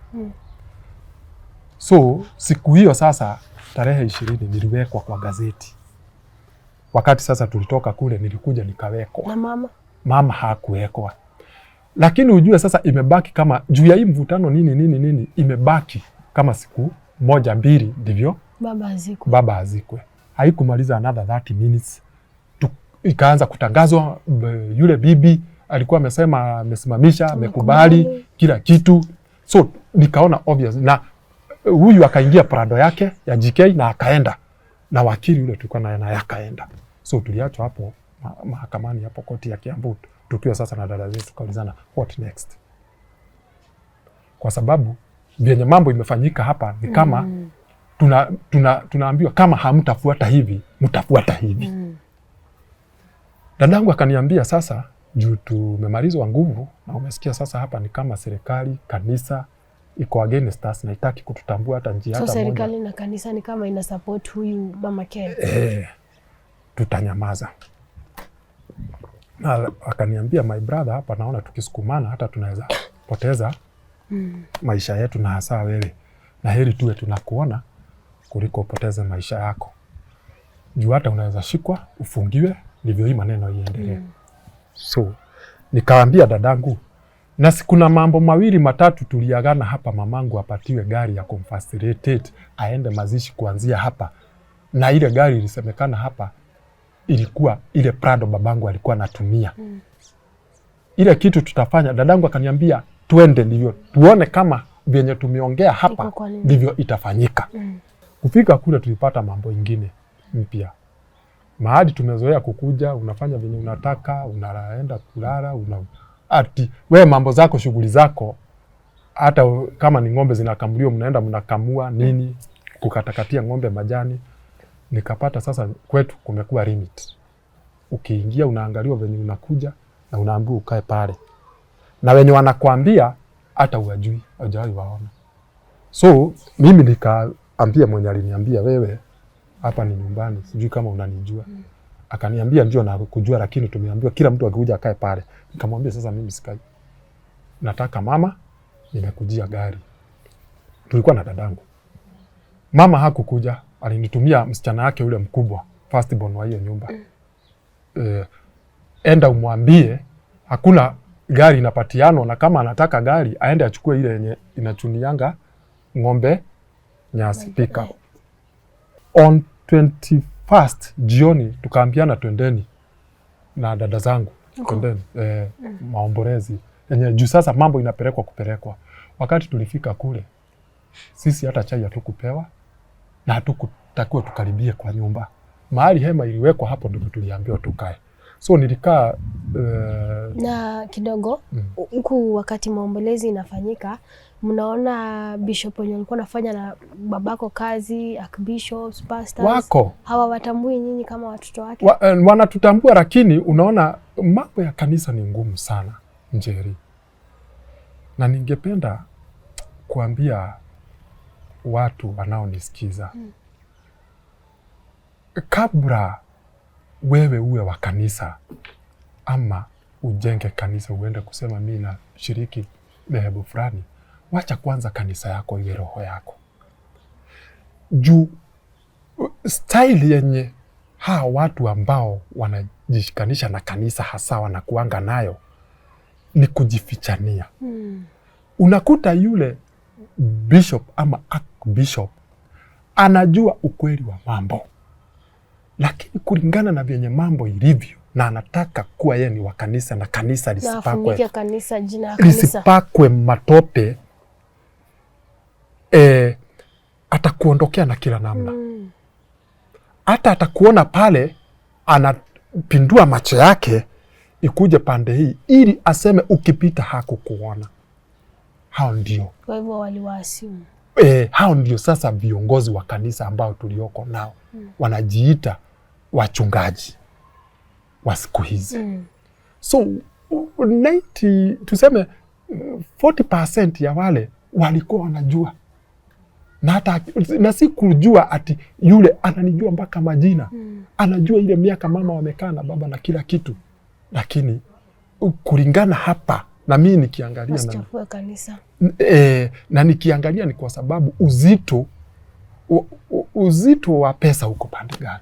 So siku hiyo sasa tarehe 20 niliwekwa kwa gazeti. Wakati sasa tulitoka kule nilikuja nikawekwa. Na mama hakuwekwa. Lakini ujue sasa imebaki kama juu ya hii mvutano nini imebaki kama siku 1-2 ndivyo baba azikwe. Haikumaliza another 30 minutes. Ikaanza kutangazwa yule bibi alikuwa amesema amesimamisha, amekubali kila kitu. So nikaona obvious na huyu akaingia prado yake ya JK na akaenda. Na wakili yule tulikuwa naye akaenda. So tuliachwa hapo mahakamani hapo koti ya Kiambu tukiwa sasa na dada zetu tukaulizana what next. Kwa sababu vyenye mambo imefanyika hapa ni kama tunaambiwa kama hamtafuata hivi, mtafuata hivi. Dadangu akaniambia sasa juu tumemalizwa nguvu na umesikia sasa hapa ni kama serikali, kanisa iko against us na itaki kututambua hata njia hata moja. So serikali na kanisa ni kama ina support huyu mama Ken. Tutanyamaza. Na akaniambia my brother hapa naona tukisukumana hata tunaweza poteza maisha yetu na hasa wewe. Na heri tuwe tunakuona kuliko upoteze maisha yako. juu hata unaweza shikwa ufungiwe, ndivyo hii maneno iendelee. So nikaambia dadangu, na kuna mambo mawili matatu tuliagana hapa, mamangu apatiwe gari ya kumfacilitate aende mazishi kuanzia hapa, na ile gari ilisemekana hapa ilikuwa ile Prado babangu alikuwa anatumia. Ile kitu tutafanya, dadangu akaniambia twende, ndivyo tuone kama vyenye tumeongea hapa ndivyo itafanyika. Kufika kule tulipata mambo ingine mpya. Mahali tumezoea kukuja, unafanya venye unataka, unaenda kulala, ati wewe mambo zako, shughuli zako, hata kama ni ng'ombe zinakamuliwa mnaenda mnakamua nini, kukatakatia ng'ombe majani. Nikapata sasa kwetu kumekuwa limit. Ukiingia unaangaliwa venye unakuja na unaambiwa ukae pale. Na wenye wanakuambia hata uwajui, hujawahi waona. So mimi nikaambia mwenye aliniambia, wewe hapa ni nyumbani, sijui kama unanijua. Akaniambia ndio nakujua, lakini tumeambiwa kila mtu akikuja akae pale. Nikamwambia sasa mimi sikai. Nataka mama, nimekujia gari. Tulikuwa na dadangu. Mama hakukuja, alinitumia msichana yake ule mkubwa, first born wa hiyo nyumba. Enda umwambie hakuna gari inapatiano, na kama anataka gari aende achukue ile yenye inachunianga ng'ombe nyasi pika. On 21st jioni tukaambiana twendeni na dada zangu, twendeni maombolezi yenye juu sasa mambo inapelekwa kupelekwa. Wakati tulifika kule, sisi hata chai hatukupewa na hatukutakiwa tukaribie kwa nyumba. Mahali hema iliwekwa hapo ndio tuliambiwa tukae. So nilikaa na kidogo huku wakati maombolezi inafanyika, mnaona bishop wenye alikuwa anafanya na babako kazi, archbishops, pastors wako hawa watambui nyinyi kama watoto wake? Wanatutambua, lakini unaona mambo ya kanisa ni ngumu sana, Njeri. Na ningependa kuambia watu wanaonisikiza, kabla wewe uwe wa kanisa ama ujenge kanisa uende kusema mimi na shiriki dhehebu fulani, wacha kwanza kanisa yako iwe roho yako. Juu style yenye hawa watu ambao wanajishikanisha na kanisa hasa wanakuanga nayo ni kujifichania. Unakuta yule bishop ama archbishop anajua ukweli wa mambo, lakini kulingana na vyenye mambo ilivyo, na anataka kuwa yeye ni wa kanisa na kanisa lisipakwe matope, atakuondokea na kila namna. Hata atakuona pale anapindua macho yake ikuje pande hii ili aseme ukipita hakukuona. Hao ndio. Kwa hivyo waliwaasimu. Hao ndio sasa viongozi wa kanisa ambao tulioko nao. Wanajiita wachungaji wa siku hizi. So 90 tuseme 40% ya wale walikuwa wanajua. Na hata na si kujua ati yule ananijua mpaka majina. Anajua ile miaka mama wamekaa na baba na kila kitu. Lakini kulingana hapa na mimi nikiangalia na kanisa. Na nikiangalia ni kwa sababu uzito wa pesa uko pande gani.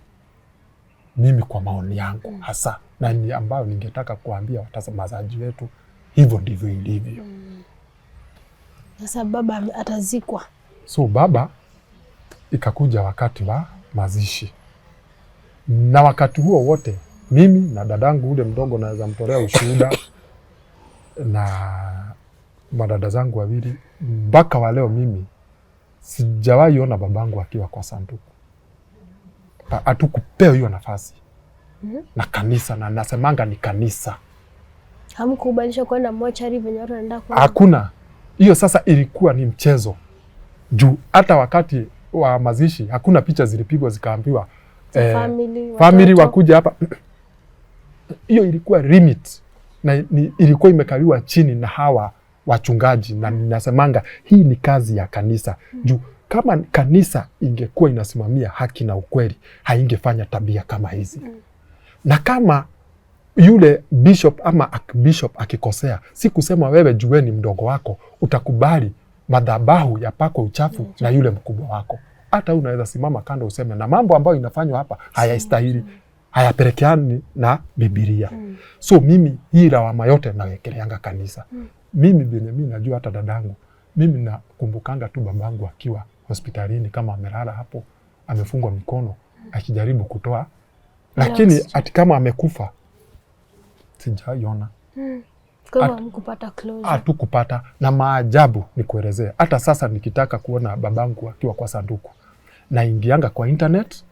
Mimi kwa maoni yangu hasa, na ni ambayo ningetaka kuambia watazamaji wetu, hivyo ndivyo ilivyo. Sasa baba atazikwa. So baba ikakuja wakati wa mazishi. Na wakati huo wote mimi na dadangu ule mdogo naweza mtolea ushuhuda na madada zangu wawili, mpaka wa leo mimi sijawahi ona babangu akiwa kwa sanduku. Hatukupewa hiyo nafasi na kanisa, na nasemanga ni kanisa. Hamkubalisha kwenda mochari venye watu wanaenda kwa? Hakuna. Hiyo sasa ilikuwa ni mchezo. Juu hata wakati wa mazishi hakuna picha zilipigwa zikaambiwa family wakuja hapa. Hiyo ilikuwa limit na ilikuwa imekaliwa chini na hawa wachungaji, na ninasemanga hii ni kazi ya kanisa. Juu kama kanisa ingekuwa inasimamia haki na ukweli, haingefanya tabia kama hizi. Na kama yule bishop ama archbishop akikosea, si kusema wewe jueni mdogo wako utakubali madhabahu yapakwe uchafu na yule mkubwa wako. hata unaweza simama kando useme na mambo ambayo inafanywa hapa hayastahili, hayapelekeani na Biblia. So mimi hii lawama yote nawekeleanga kanisa. Mimi venye mimi najua hata dadangu, mimi nakumbukanga tu babangu akiwa hospitalini kama amelala hapo, amefungwa mikono akijaribu kutoa, lakini ati kama amekufa sijaiona. Kama mkupata closure. Hatukupata, na maajabu ni kuelezea. Hata sasa nikitaka kuona babangu akiwa kwa sanduku, naingianga kwa internet,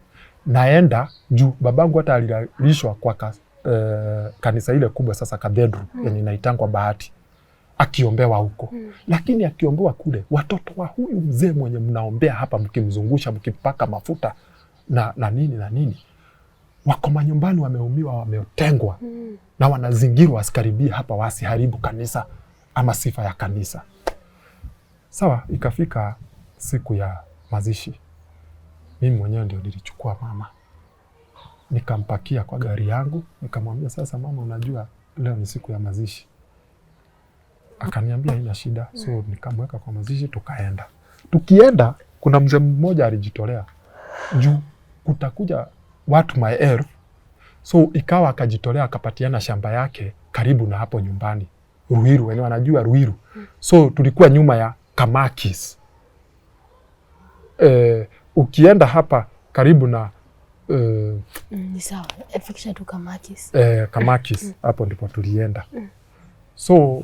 naenda juu babangu hata alilishwa kwa kanisa ile kubwa sasa Cathedral yenye inaitangwa Bahati, akiombewa huko. Lakini akiombewa kule, watoto wa huyu mzee mwenye mnaombea hapa mkimzungusha mkipaka mafuta na nini wako manyumbani, wameumiwa, wametengwa na wanazingirwa wasikaribia hapa, wasiharibu kanisa ama sifa ya kanisa. Sawa, ikafika siku ya mazishi. Mimi mwenyewe ndio nilichukua mama, nikampakia kwa gari yangu, nikamwambia sasa mama, unajua leo ni siku ya mazishi. Akaniambia haina shida. So nikamweka kwa mazishi, tukaenda. Tukienda, kuna mzee mmoja alijitolea juu kutakuja watu maelfu. So ikawa akajitolea, akapatiana shamba yake karibu na hapo nyumbani Ruiru, wenye wanajua Ruiru. So tulikuwa nyuma ya Kamakis. Ukienda hapa karibu na ni sawa, fikisha tu Kamakis. Kamakis, hapo ndipo tulienda. So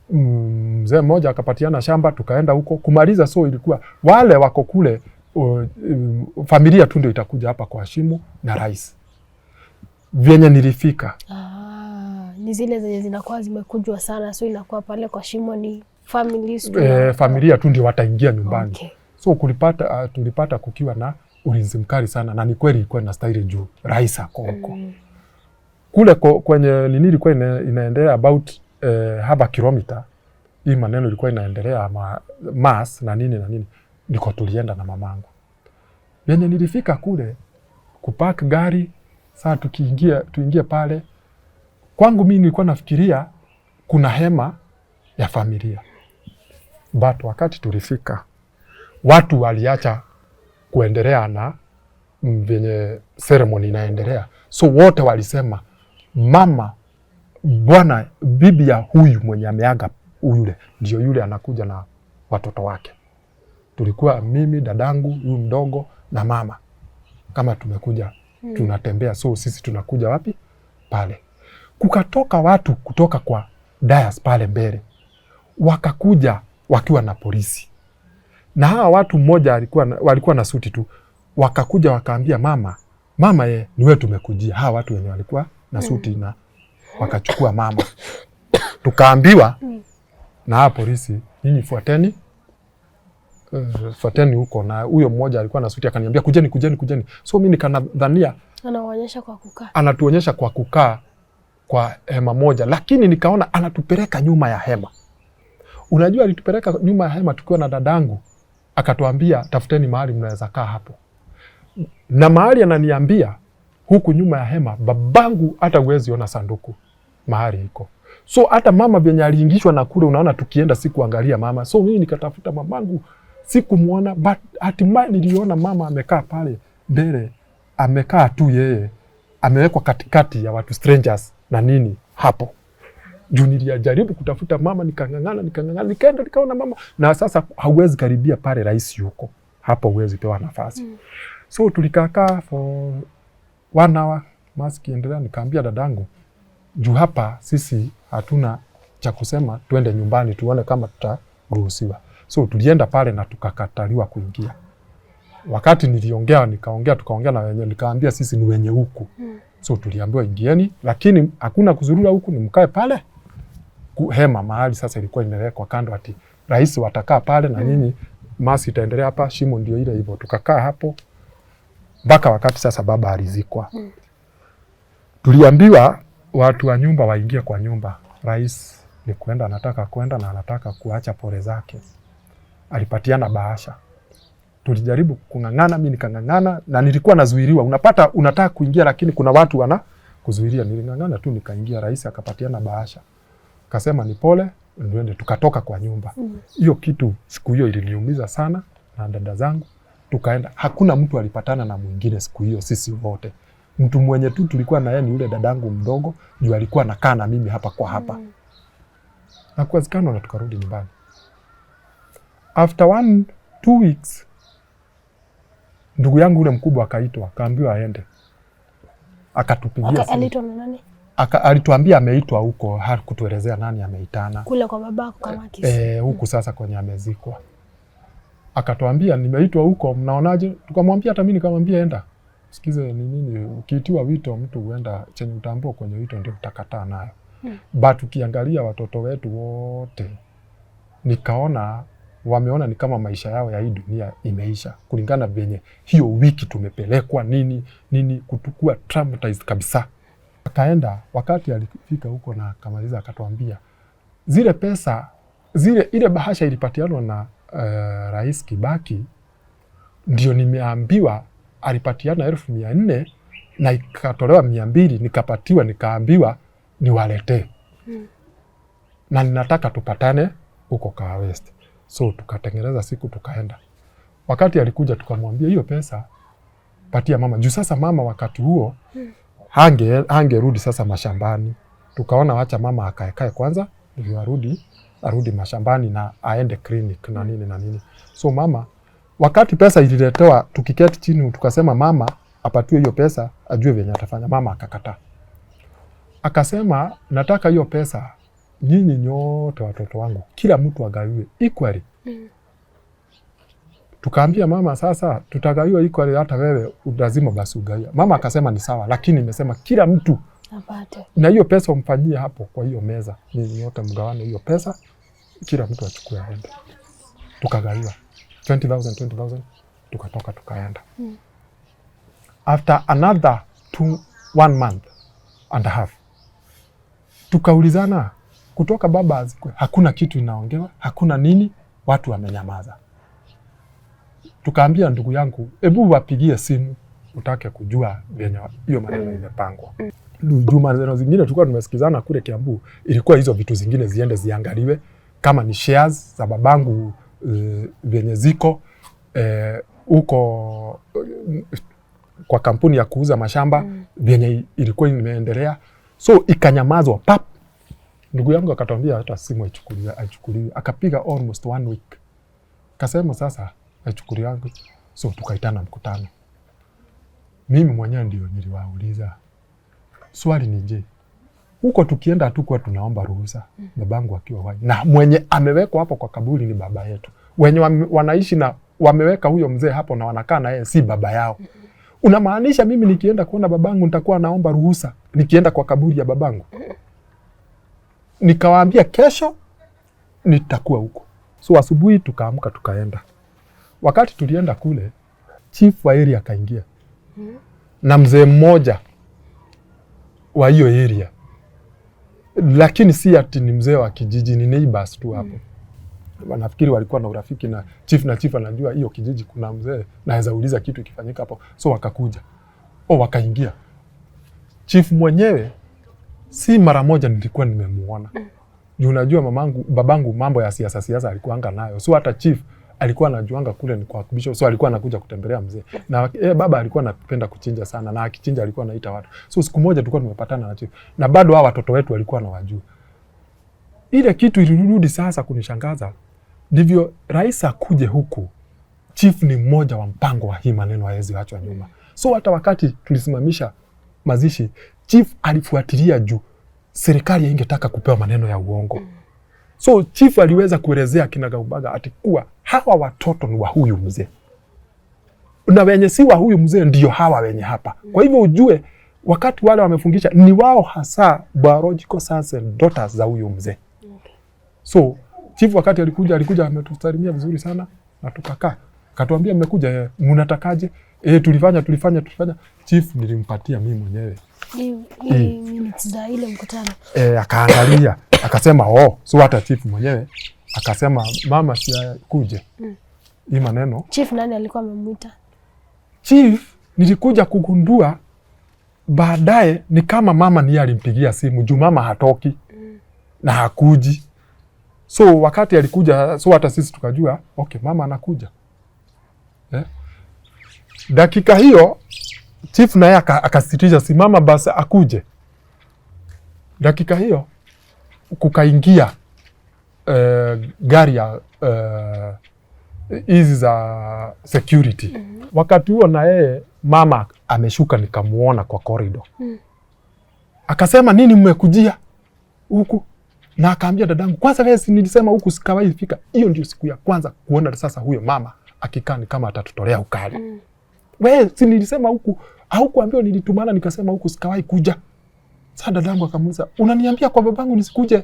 mzee mmoja akapatiana shamba, tukaenda huko kumaliza. So ilikuwa wale wako kule, familia tu ndio itakuja hapa kwa Shimo na rais. Vyenye nilifika, ni zile zenye zinakuwa zimekujwa sana, so inakuwa pale kwa Shimo ni families familia tu ndio wataingia nyumbani. Okay. So tulipata kukiwa na ulinzi mkali sana, na ni kweli ilikuwa na style juu rais ako huko. Kule kwenye nini ilikuwa inaendelea about haba kilomita, hii maneno ilikuwa inaendelea mass na nini, niko tulienda na mamangu. Yenye nilifika kule kupark gari, saa tuingie pale, kwangu mimi nilikuwa nafikiria kuna hema ya familia. But wakati tulifika, watu waliacha kuendelea na venye ceremony inaendelea. So wote walisema mama, bwana, bibi ya huyu mwenye ameaga yule ndio yule anakuja na watoto wake. Tulikuwa mimi, dadangu, huyu mdogo na mama, kama tumekuja tunatembea. So sisi tunakuja wapi? Pale. Kukatoka watu kutoka kwa dayas pale mbele, wakakuja wakiwa na polisi. Na hawa watu mmoja walikuwa na suti tu, wakakuja wakaambia mama ni wewe tumekujia. Hawa watu wenye walikuwa na suti na wakachukua mama. Tukaambiwa na hawa polisi, nyinyi fuateni huko. Na huyo mmoja alikuwa na suti akaniambia kujeni. So mimi nikanadhania anatuonyesha kwa kukaa kwa hema moja, lakini nikaona anatupeleka nyuma ya hema. Unajua alitupeleka nyuma ya hema tukiwa na dadangu, akatuambia tafuteni mahali mnaweza kaa hapo. Na mahali ananiambia huku nyuma ya hema, babangu hata uwezi ona sanduku mahali iko. So hata mama venye aliingishwa na kule, unaona tukienda sikuangalia mama. So mimi nikatafuta mamangu, sikumuona, but hatimaye niliona mama amekaa pale mbele, amekaa tu yeye, amewekwa katikati ya watu strangers na nini hapo. Juu nilijaribu kutafuta mama, nikangangana, nikaenda nikaona mama. Na sasa hauwezi karibia pale rais yuko hapo, huwezi pewa nafasi. So tulikaa for 1 hour, maski endelea. Nikaambia dadangu, juu hapa sisi hatuna cha kusema, tuende nyumbani tuone kama tutaruhusiwa. So tulienda pale na tukakataliwa kuingia. Wakati tukaongea na wenyewe, nikaambia sisi ni wenye huku. So tuliambiwa ingieni, lakini hakuna kuzurura huku, ni mkae pale hema mahali. Sasa ilikuwa imewekwa kando, ati rais watakaa pale na nyinyi masi itaendelea hapa. Shimo ndio ile hivyo. Tukakaa hapo mpaka wakati sasa baba alizikwa. Tuliambiwa watu wa nyumba waingie kwa nyumba. Rais ni kwenda, anataka kwenda na anataka kuacha pole zake. Alipatiana bahasha. Tulijaribu kungangana, mimi nikangangana na nilikuwa nazuiliwa. Unapata unataka kuingia lakini kuna watu wana kuzuilia. Nilingangana tu nikaingia, rais akapatiana bahasha. Akasema ni pole, ndio tukatoka kwa nyumba. Hiyo kitu siku hiyo iliniumiza sana na dada zangu. tukaenda. Hakuna mtu alipatana na mwingine siku hiyo, sisi wote. Mtu mwenye tu tulikuwa na yeye ni yule dadangu mdogo, ndio alikuwa anakaa na mimi hapa kwa hapa. Na kuwezekana na tukarudi nyumbani. After 2 weeks, ndugu yangu ule mkubwa akaitwa, akaambiwa aende. Akatupigia simu. Aliitwa na nani? Alituambia ameitwa huko, hakutuelezea nani ameitana. Kule kwa babako kama kisi. Huku sasa kwenye amezikwa. Akatuambia nimeitwa huko, mnaonaje? Tukamwambia hata mimi nikamwambia enda. Sikize ni nini, ukiitiwa wito mtu huenda chenye utambua kwenye wito ndio utakataa nayo. But ukiangalia watoto wetu wote, nikaona wameona ni kama maisha yao ya hii dunia imeisha. Kulingana venye hiyo wiki tumepelekwa nini kutukua traumatized kabisa. Akaenda, wakati alifika huko na kamaliza akatuambia zile pesa, ile bahasha ilipatianwa na Rais Kibaki, ndio nimeambiwa alipatiana 1400 na ikatolewa 200, nikapatiwa nikaambiwa niwaletee. Na ninataka tupatane huko Kawa West. So tukatengeneza siku tukaenda. Wakati alikuja tukamwambia hiyo pesa patia mama. Juu sasa mama wakati huo hangerudi sasa mashambani. Tukaona wacha mama akaekae kwanza ndio arudi mashambani na aende clinic na nini. So mama, wakati pesa ililetewa, tukiketi chini tukasema mama apatiwe hiyo pesa ajue venye atafanya. Mama akakataa. Akasema nataka hiyo pesa nyinyi nyote watoto wangu kila mtu agawiwe equally. Tukaambia mama sasa tutagawiwa equally, hata wewe lazima basi ugawiwe. Mama akasema ni sawa, lakini nimesema kila mtu apate. Na hiyo pesa umfanyie hapo kwa hiyo meza. Nyinyi nyote mgawane hiyo pesa, kila mtu achukue aende. Tukagawiwa 20,000 tukatoka tukaenda. After another 1 month and a half tukaulizana kutoka baba azikwe, hakuna kitu inaongewa, hakuna nini, watu wamenyamaza. Tukaambia ndugu yangu, hebu wapigie simu utake kujua venye hiyo maneno imepangwa. Juma zeno zingine tulikuwa tumesikizana kule Kiambu, ilikuwa hizo vitu zingine ziende ziangaliwe kama ni shares za babangu venye ziko huko kwa kampuni ya kuuza mashamba venye ilikuwa imeendelea. So ikanyamazwa pap. Ndugu yangu akatwambia hata simu aichukuliwe. Akapiga almost 1 week. Kasema sasa aichukuliwe. So tukaitana mkutano. Mimi mwenyewe ndio niliwauliza. Swali ni je, huko tukienda hatukuwa tunaomba ruhusa babangu akiwa hai. Na mwenye amewekwa hapo kwa kaburi ni baba yetu. Wenye wanaishi na wameweka huyo mzee hapo na wanakaa na yeye si baba yao. Unamaanisha mimi nikienda kuona babangu nitakuwa naomba ruhusa nikienda kwa kaburi ya babangu? Nikawaambia kesho nitakuwa huko. So asubuhi tukaamka tukaenda. Wakati tulienda kule, chief wa area akaingia. Na mzee mmoja wa hiyo area. Lakini si ati ni mzee wa kijiji, ni neighbors tu hapo. Wanafikiri walikuwa na urafiki na chief anajua hiyo kijiji kuna mzee naweza uliza kitu ikifanyika hapo. So wakakuja. Wakaingia. Chief mwenyewe si mara moja nilikuwa nimemuona. Juu unajua babangu mambo ya siasa alikuwa anga nayo. So hata chief alikuwa anajuanga kule ni kwa bishop. So alikuwa anakuja kutembelea mzee. Na baba alikuwa anapenda kuchinja sana na akichinja alikuwa anaita watu. So siku moja tulikuwa tumepatana na chief. Na bado hao watoto wetu walikuwa wanawajua. Ile kitu ilirudi sasa kunishangaza. Ndivyo rais akuje huku. Chief ni mmoja wa mpango wa hii maneno haezi achwa nyuma. So hata wakati tulisimamisha mazishi, chief alifuatilia juu serikali haingetaka kupewa maneno ya uongo. So chief aliweza kuelezea kinagaubaga ati kuwa hawa watoto ni wa huyu mzee. Na wenye si wa huyu mzee ndio hawa wenye hapa. Kwa hivyo ujue wakati wale wamefungisha ni wao hasa biological sons and daughters za huyu mzee. So chief wakati alikuja ametusalimia vizuri sana na tukakaa. Akatuambia mmekuja mnatakaje? Tulifanya. Chief nilimpatia mimi mwenyewe minutes za ile mkutano. Akaangalia, akasema so hata chief mwenyewe akasema mama si kuje. Hii maneno. Chief nani alikuwa amemuita? Chief nilikuja kugundua baadaye ni kama mama ndiye alimpigia simu juu mama hatoki na hakuji. So wakati alikuja, so hata sisi tukajua okay mama anakuja. Dakika hiyo chief naye akasitisha, simama basi akuje. Dakika hiyo kukaingia gari ya hizi za security. Wakati huo na yeye mama ameshuka, nikamuona kwa corridor. Akasema, nini mmekujia huku? Na akaambia dadangu, kwanza wewe si nilisema huku sikawahi fika. Hiyo ndio siku ya kwanza kuona sasa huyo mama akikaa ni kama atatutolea ukali. Wewe si nilisema huku, au kuambia nilitumana nikasema huku sikawahi kuja. Sasa dadangu akamuuliza, unaniambia kwa babangu nisikuje?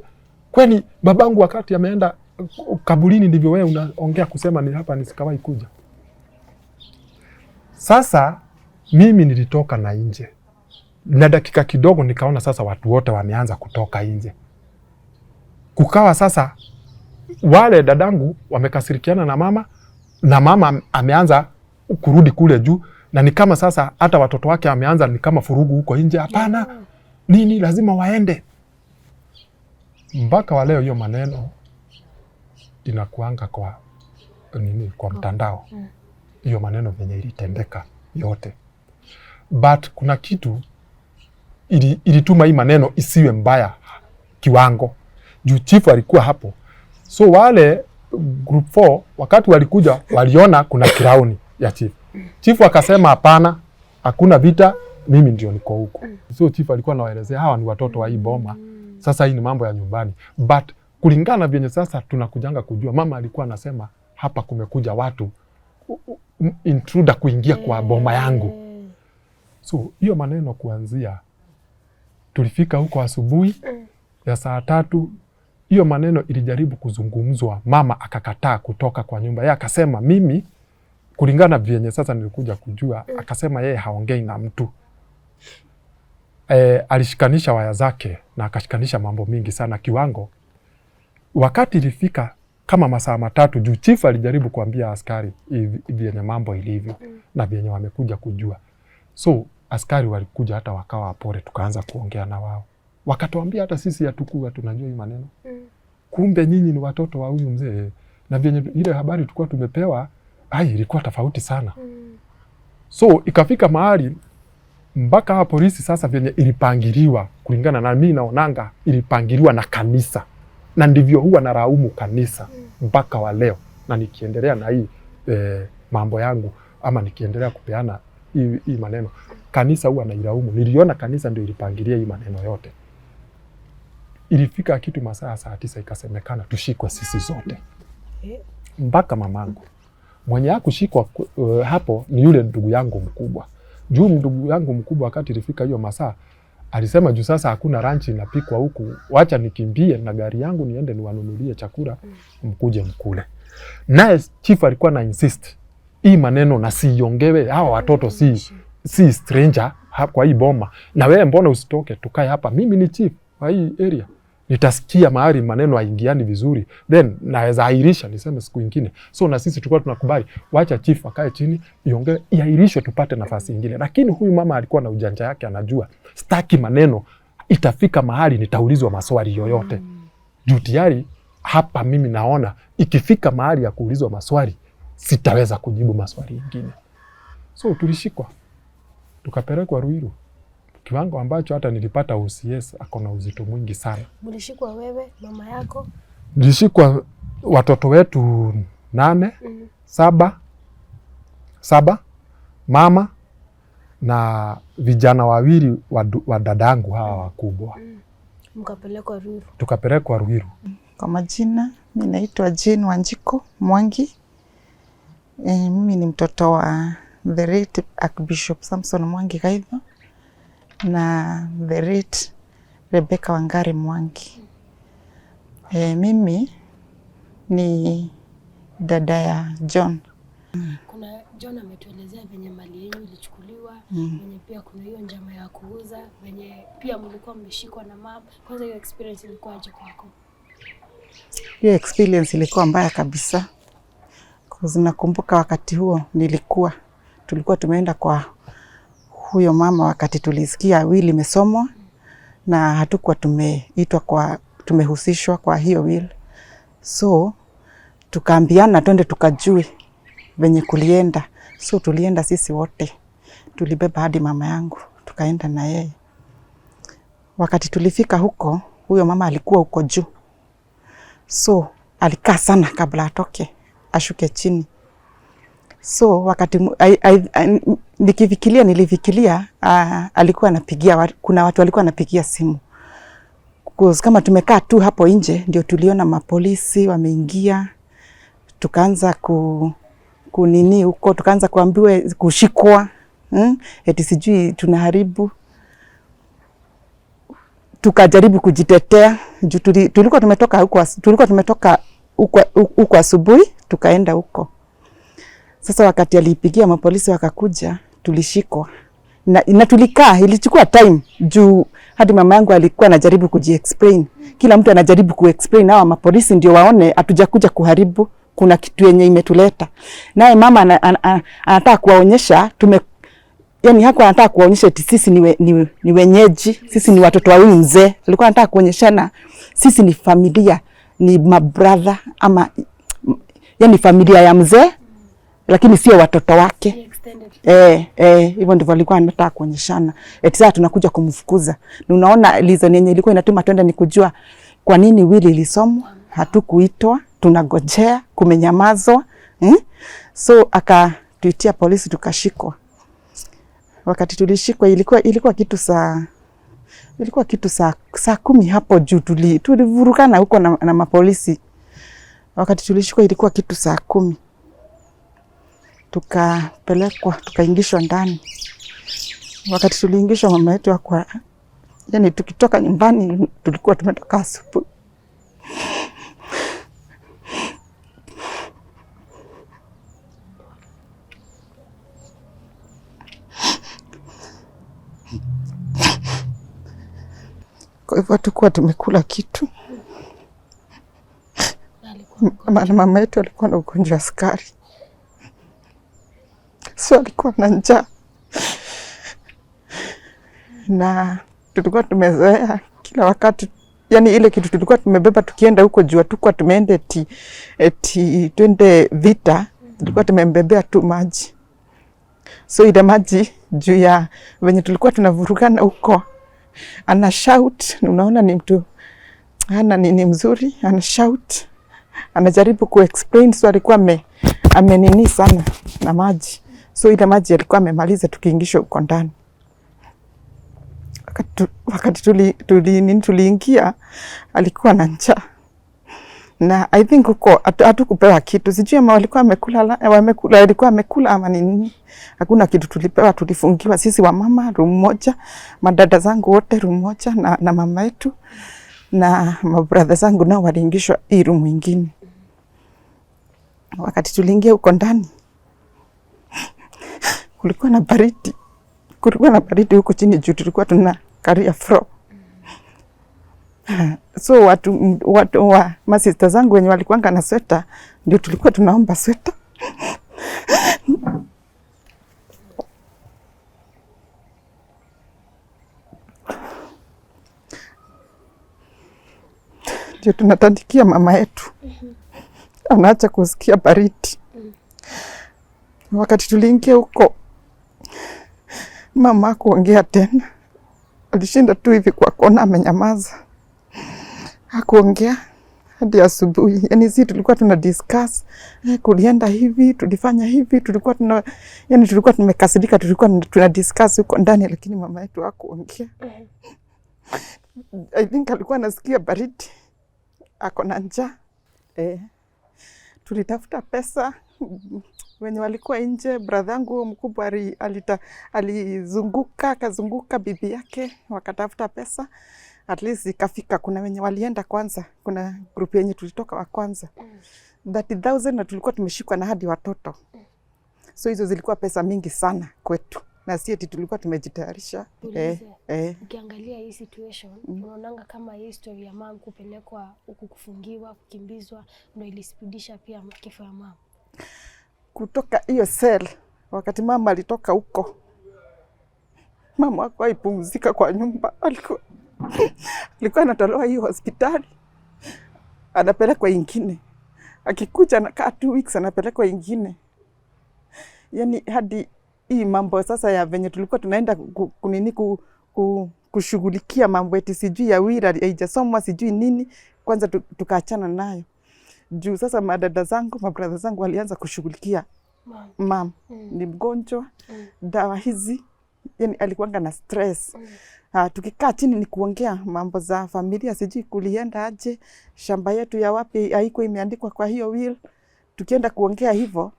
Kwani babangu wakati ameenda kaburini ndivyo wewe unaongea kusema ni hapa nisikawahi kuja? Sasa mimi nilitoka na nje. Na dakika kidogo nikaona sasa watu wote wameanza kutoka nje. Kukawa sasa wale dadangu wamekasirikiana na mama ameanza kurudi kule juu, na ni kama sasa hata watoto wake ameanza ni kama furugu huko nje. Hapana, nini lazima waende. Mpaka wa leo hiyo maneno inakuanga kwa kwa mtandao. Hiyo maneno venye ilitendeka yote. But kuna kitu ilituma hii maneno isiwe mbaya kiwango. Juu chifu alikuwa hapo. So wale group 4 wakati walikuja waliona kuna kirauni ya chifu. Chifu akasema hapana, hakuna vita, mimi ndio niko huko. So chifu alikuwa anawaelezea hawa ni watoto wa hii boma. Sasa hii ni mambo ya nyumbani. But kulingana vyenye sasa tunakujanga kujua, mama alikuwa anasema hapa kumekuja watu intruder kuingia kwa boma yangu. So hiyo maneno kuanzia tulifika huko asubuhi ya saa 3. Hiyo maneno ilijaribu kuzungumzwa, mama akakataa kutoka kwa nyumba. Yeye akasema mimi kulingana vyenye sasa nilikuja kujua, akasema yeye haongei na mtu. Alishikanisha waya zake na akashikanisha mambo mingi sana kiwango. Wakati ilifika kama masaa 3 juu chief alijaribu kuambia askari vyenye mambo ilivyo na vyenye wamekuja kujua. So askari walikuja hata wakawa apore, tukaanza kuongea na wao. Wakatuambia hata sisi hatukuwa tunajua hii maneno. Kumbe nyinyi ni watoto wa huyu mzee. Na vyenye ile habari tulikuwa tumepewa, ilikuwa tofauti sana. So ikafika mahali mpaka hawa polisi sasa vyenye ilipangiliwa kulingana na mimi naonanga ilipangiliwa na kanisa. Na ndivyo huwa naraumu kanisa mpaka wa leo. Na nikiendelea na hii mambo yangu ama nikiendelea kupeana hii maneno, kanisa huwa nailaumu. Niliona kanisa ndio ilipangilia hii maneno yote. Ilifika kitu masaa saa 9 ikasemekana tushikwe sisi zote. Mpaka mamangu. Mwenye hakushikwa hapo ni yule ndugu yangu mkubwa. Juu ndugu yangu mkubwa wakati ilifika hiyo masaa alisema juu sasa hakuna ranchi inapikwa huku, wacha nikimbie na gari yangu niende niwanunulie chakula mkuje mkule. Naye chief alikuwa na insist hii maneno na siongewe, hawa watoto si stranger kwa hii boma. Na wewe mbona usitoke tukae hapa? Mimi ni chief wa hii area. Nitasikia mahali maneno haingiani vizuri, then naweza airisha niseme siku nyingine. So na sisi tulikuwa tunakubali, wacha chief akae chini iongee, iairishwe tupate nafasi nyingine. Lakini huyu mama alikuwa na ujanja yake, anajua sitaki maneno itafika mahali nitaulizwa maswali yoyote. Juu tayari hapa mimi naona ikifika mahali ya kuulizwa maswali sitaweza kujibu maswali mengine. So tulishikwa tukapelekwa Ruiru, kiwango ambacho hata nilipata OCS ako na uzito mwingi sana. Mulishikwa wewe, mama yako? Nilishikwa watoto wetu 8, 7, mama na vijana 2 wa dadangu hawa wakubwa. Mkapelekwa Ruiru? Tukapelekwa Ruiru. Kwa majina, mimi naitwa Jane Wanjiko Mwangi. Mimi ni mtoto wa the late Archbishop Samson Mwangi Kaitho na the late Rebecca Wangari Mwangi. Mimi ni dada ya John. Kuna John ametuelezea venye mali yenu ilichukuliwa, venye pia kuna hiyo njama ya kuuza, venye pia mlikuwa mmeshikwa na mama. Kwanza hiyo experience ilikuwa aje kwako? Hiyo experience ilikuwa mbaya kabisa. Nakumbuka wakati huo tulikuwa tumeenda kwa huyo mama wakati tulisikia will imesomwa na hatukuwa tumehusishwa kwa hiyo will. So tukaambiana twende tukajue venye kulienda. So tulienda sisi wote, tulibeba hadi mama yangu, tukaenda na yeye. Wakati tulifika huko, huyo mama alikuwa huko juu. So alikaa sana kabla atoke, ashuke chini. So wakati nilifikiria alikuwa anapigia, kuna watu walikuwa anapigia simu. Kama tumekaa tu hapo nje, ndio tuliona mapolisi wameingia. Tukaanza kunini huko, tukaanza kuambiwa kushikwa, eti sijui tunaharibu. Tukajaribu kujitetea, tulikuwa tumetoka huko asubuhi, tukaenda huko. Sasa wakati alipigia mapolisi wakakuja, tulishikwa. Na tulikaa, ilichukua time juu hadi mama yangu alikuwa anajaribu kujiexplain. Kila mtu anajaribu kuexplain, hawa mapolisi ndio waone hatujakuja kuharibu, kuna kitu yenye imetuleta. Naye mama anataka kuwaonyesha yani hakuwa anataka kuwaonyesha eti sisi ni wenyeji, sisi ni watoto wa huyu mzee. Alikuwa anataka kuonyeshana sisi ni familia, ni mabrother ama yani familia ya mzee, lakini sio watoto wake. Hivyo ndivyo alikuwa anataka kuonyeshana. Eti sasa tunakuja kumfukuza. Na unaona reason yenye ilikuwa inatuma twende ni kujua kwa nini wili ilisomwa, hatukuitwa, tunagojea, kumenyamazwa. So akatuitia polisi tukashikwa. Wakati tulishikwa ilikuwa kitu saa 10 hapo juu, tulivurukana huko na mapolisi. Wakati tulishikwa ilikuwa kitu saa 10. Tukapelekwa, tukaingishwa ndani. Wakati tuliingishwa mama yetu akwa, yani tukitoka nyumbani tulikuwa tumetoka asubuhi. Kwa hivyo hatukuwa tumekula kitu. Mama yetu alikuwa na ugonjwa wa sukari. So alikuwa na njaa. Na tulikuwa tumezoea kila wakati, yani ile kitu tulikuwa tumebeba tukienda huko juu, tukua tumeenda eti twende vita, tulikuwa tumembebea tu maji. So ile maji juu ya venye tulikuwa tunavurugana huko, ana shout, unaona ni mtu ana nini mzuri, ana shout, anajaribu kuexplain. So alikuwa amenini sana na maji. So ile maji alikuwa amemaliza tukiingishwa huko ndani. Wakati tuliingia alikuwa na njaa. Na I think huko hatukupewa kitu. Sijui ama walikuwa wamekula ama nini. Hakuna kitu tulipewa, tulifungiwa sisi wa mama room moja, madada zangu wote room moja na mama yetu, na mabrother zangu nao waliingishwa hii room nyingine. Wakati tuliingia huko ndani kulikuwa na baridi. Kulikuwa na baridi huko chini juu tulikuwa tuna career floor. So watu wa masista zangu wenye walikuanga na sweta ndio tulikuwa tunaomba sweta. Ndio tunatandikia mama yetu. Anaacha kusikia baridi. Wakati tuliingia huko mama hakuongea tena. Alishinda tu hivi kwa kona amenyamaza. Hakuongea hadi asubuhi. Yani sisi tulikuwa tuna discuss, kulienda hivi, tulifanya hivi, tulikuwa tumekasirika, tulikuwa tuna discuss huko ndani, lakini mama yetu hakuongea. I think alikuwa anasikia baridi. Ako na njaa. Tulitafuta pesa. Wenye walikuwa nje, brother yangu mkubwa akazunguka bibi yake, wakatafuta pesa. At least ikafika. Kuna wenye walienda kwanza, kuna group yenye tulitoka wa kwanza. 30,000 na tulikuwa tumeshikwa na hadi watoto. So hizo zilikuwa pesa mingi sana kwetu. Na si eti tulikuwa tumejitayarisha. Ukiangalia hii situation, unaonanga kama hii story ya mama kupelekwa huku kufungiwa, kukimbizwa, ndio ilispidisha pia kifo ya mama. Kutoka hiyo cell, wakati mama alitoka huko, mama hakuwa ipumzika kwa nyumba. Alikuwa anatolewa hiyo hospitali, anapelekwa ingine. Akikuja anakaa 2 weeks anapelekwa ingine. Yani hadi hii mambo sasa ya venye tulikuwa tunaenda kushughulikia mambo eti sijui ya wira haijasomwa sijui nini, kwanza tukaachana nayo. Juu sasa madada zangu, mabrother zangu walianza kushughulikia mam ni mgonjwa, dawa hizi, yani alikuwanga na stress. Tukikaa chini ni kuongea mambo za familia, sijui kulienda aje, shamba yetu ya wapi haiko imeandikwa kwa hiyo will. Tukienda kuongea hivyo,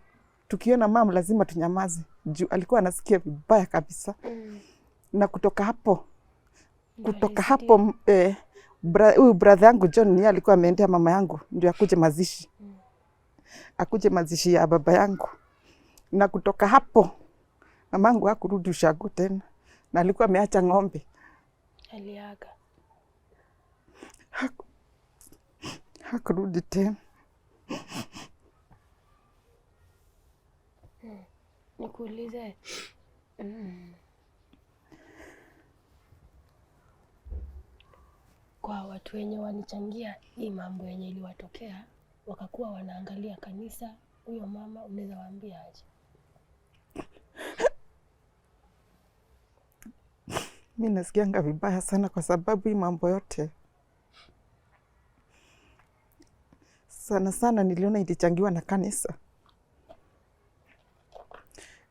tukiona mama lazima tunyamaze. Juu alikuwa anasikia vibaya kabisa. Na kutoka hapo huyu brother yangu John ni alikuwa ameendea mama yangu ndio akuje mazishi. Akuje mazishi ya baba yangu. Na kutoka hapo mamangu hakurudi ushago tena. Na alikuwa ameacha ng'ombe. Aliaga. Hakurudi tena. Nikuulize. Kwa watu wenye walichangia hii mambo yenye iliwatokea, wakakuwa wanaangalia kanisa, huyo mama unaweza waambia aje? Mimi nasikianga vibaya sana kwa sababu hii mambo yote sana niliona ilichangiwa na kanisa.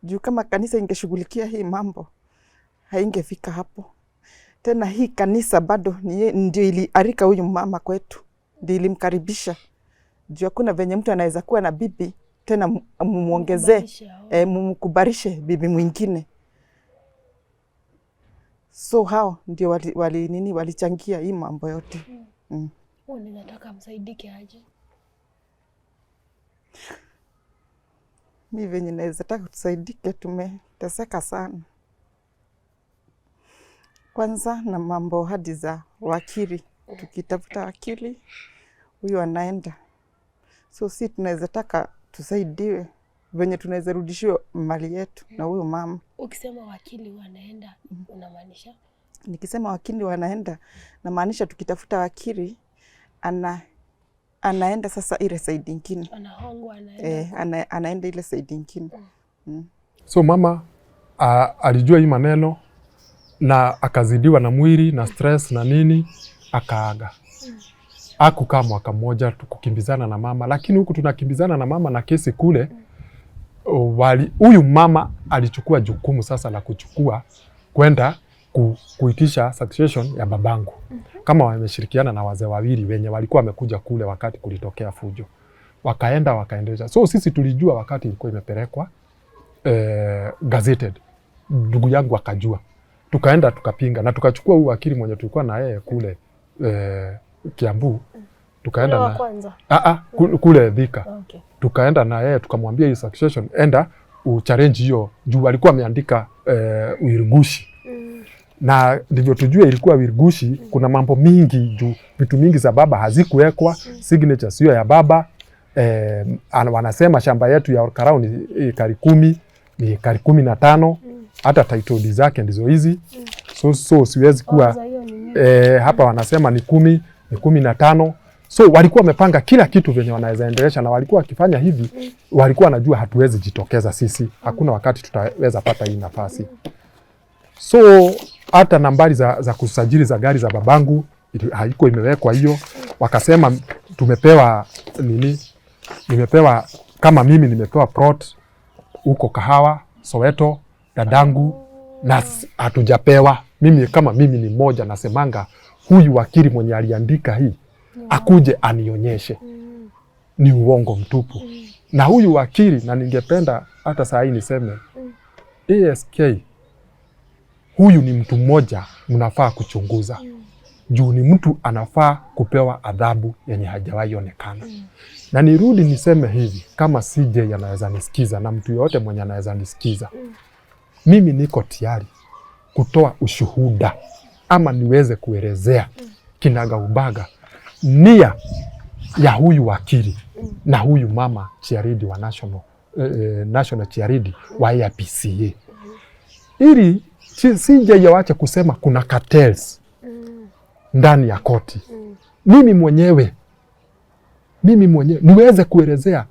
Juu kama kanisa ingeshughulikia hii mambo, haingefika hapo. Tena hii kanisa bado ndio iliarika huyu mama kwetu. Ndio ilimkaribisha. Juu hakuna venye mtu anaweza kuwa na bibi, tena mumuongezee, mumukubarishe bibi mwingine. So hao ndio walichangia hii mambo yote. Ninataka msaidike aje? Mimi venye naweza taka tusaidike, tumeteseka sana. Kwanza na mambo hadi za wakili. Tukitafuta wakili, huyu anaenda. So si tunaweza taka tusaidiwe venye tunaweza rudishiwa mali yetu na huyu mama. Ukisema wakili wanaenda, unamaanisha? Nikisema wakili wanaenda, namaanisha tukitafuta wakili anaenda sasa ile side nyingine. Anahongwa anaenda. Anaenda ile side nyingine. So mama alijua hii maneno na akazidiwa na mwili na stress na nini, akaaga. Hakukaa mwaka mmoja tukukimbizana na mama, lakini huku tunakimbizana na mama na kesi kule, huyu mama alichukua jukumu sasa la kuchukua kwenda kuitisha succession ya babangu. Kama wameshirikiana na wazee wawili wenye walikuwa wamekuja kule wakati kulitokea fujo. Wakaendelea. So sisi tulijua wakati ilikuwa imepelekwa gazetted. Ndugu yangu akajua. Tukaenda tukapinga na tukachukua huyu wakili mwenye tulikuwa na yeye kule Kiambu. Tukaenda na kwanza. Kule Thika. Okay. Tukaenda na yeye tukamwambia hii succession enda uchallenge hiyo juu alikuwa ameandika Wirigushi. Na ndivyo tujue ilikuwa Wirigushi. Kuna mambo mingi juu vitu mingi za baba hazikuwekwa, signature sio ya baba. Wanasema shamba yetu ya Karau ni ekari 10, ni ekari 15. Hata title zake ndizo hizi. So siwezi kuwa hapa wanasema ni 10, ni 15. So walikuwa wamepanga kila kitu venye wanaweza endelesha, na walikuwa wakifanya hivi, walikuwa wanajua hatuwezi jitokeza sisi. Hakuna wakati tutaweza pata hii nafasi. So hata nambari za kusajili za gari za babangu haiko imewekwa hiyo. Wakasema tumepewa nini? Nimepewa kama mimi nimepewa plot huko Kahawa, Soweto, dadangu na hatujapewa. Mimi kama mimi ni mmoja nasemanga huyu wakili mwenye aliandika hii akuje anionyeshe. Ni uongo mtupu. Na huyu wakili, na ningependa hata saa hii niseme ASK, huyu ni mtu mmoja mnafaa kuchunguza. Juu ni mtu anafaa kupewa adhabu yenye hajawahi onekana. Na nirudi niseme hivi, kama CJ anaweza nisikiza na mtu yote mwenye anaweza nisikiza, mimi niko tayari kutoa ushuhuda ama niweze kuelezea kinagaubaga nia ya huyu wakili na huyu mama Chiaridi wa National Chiaridi wa AIPCA. Ili CJ yawache kusema kuna cartels ndani ya koti. Mimi mwenyewe niweze kuelezea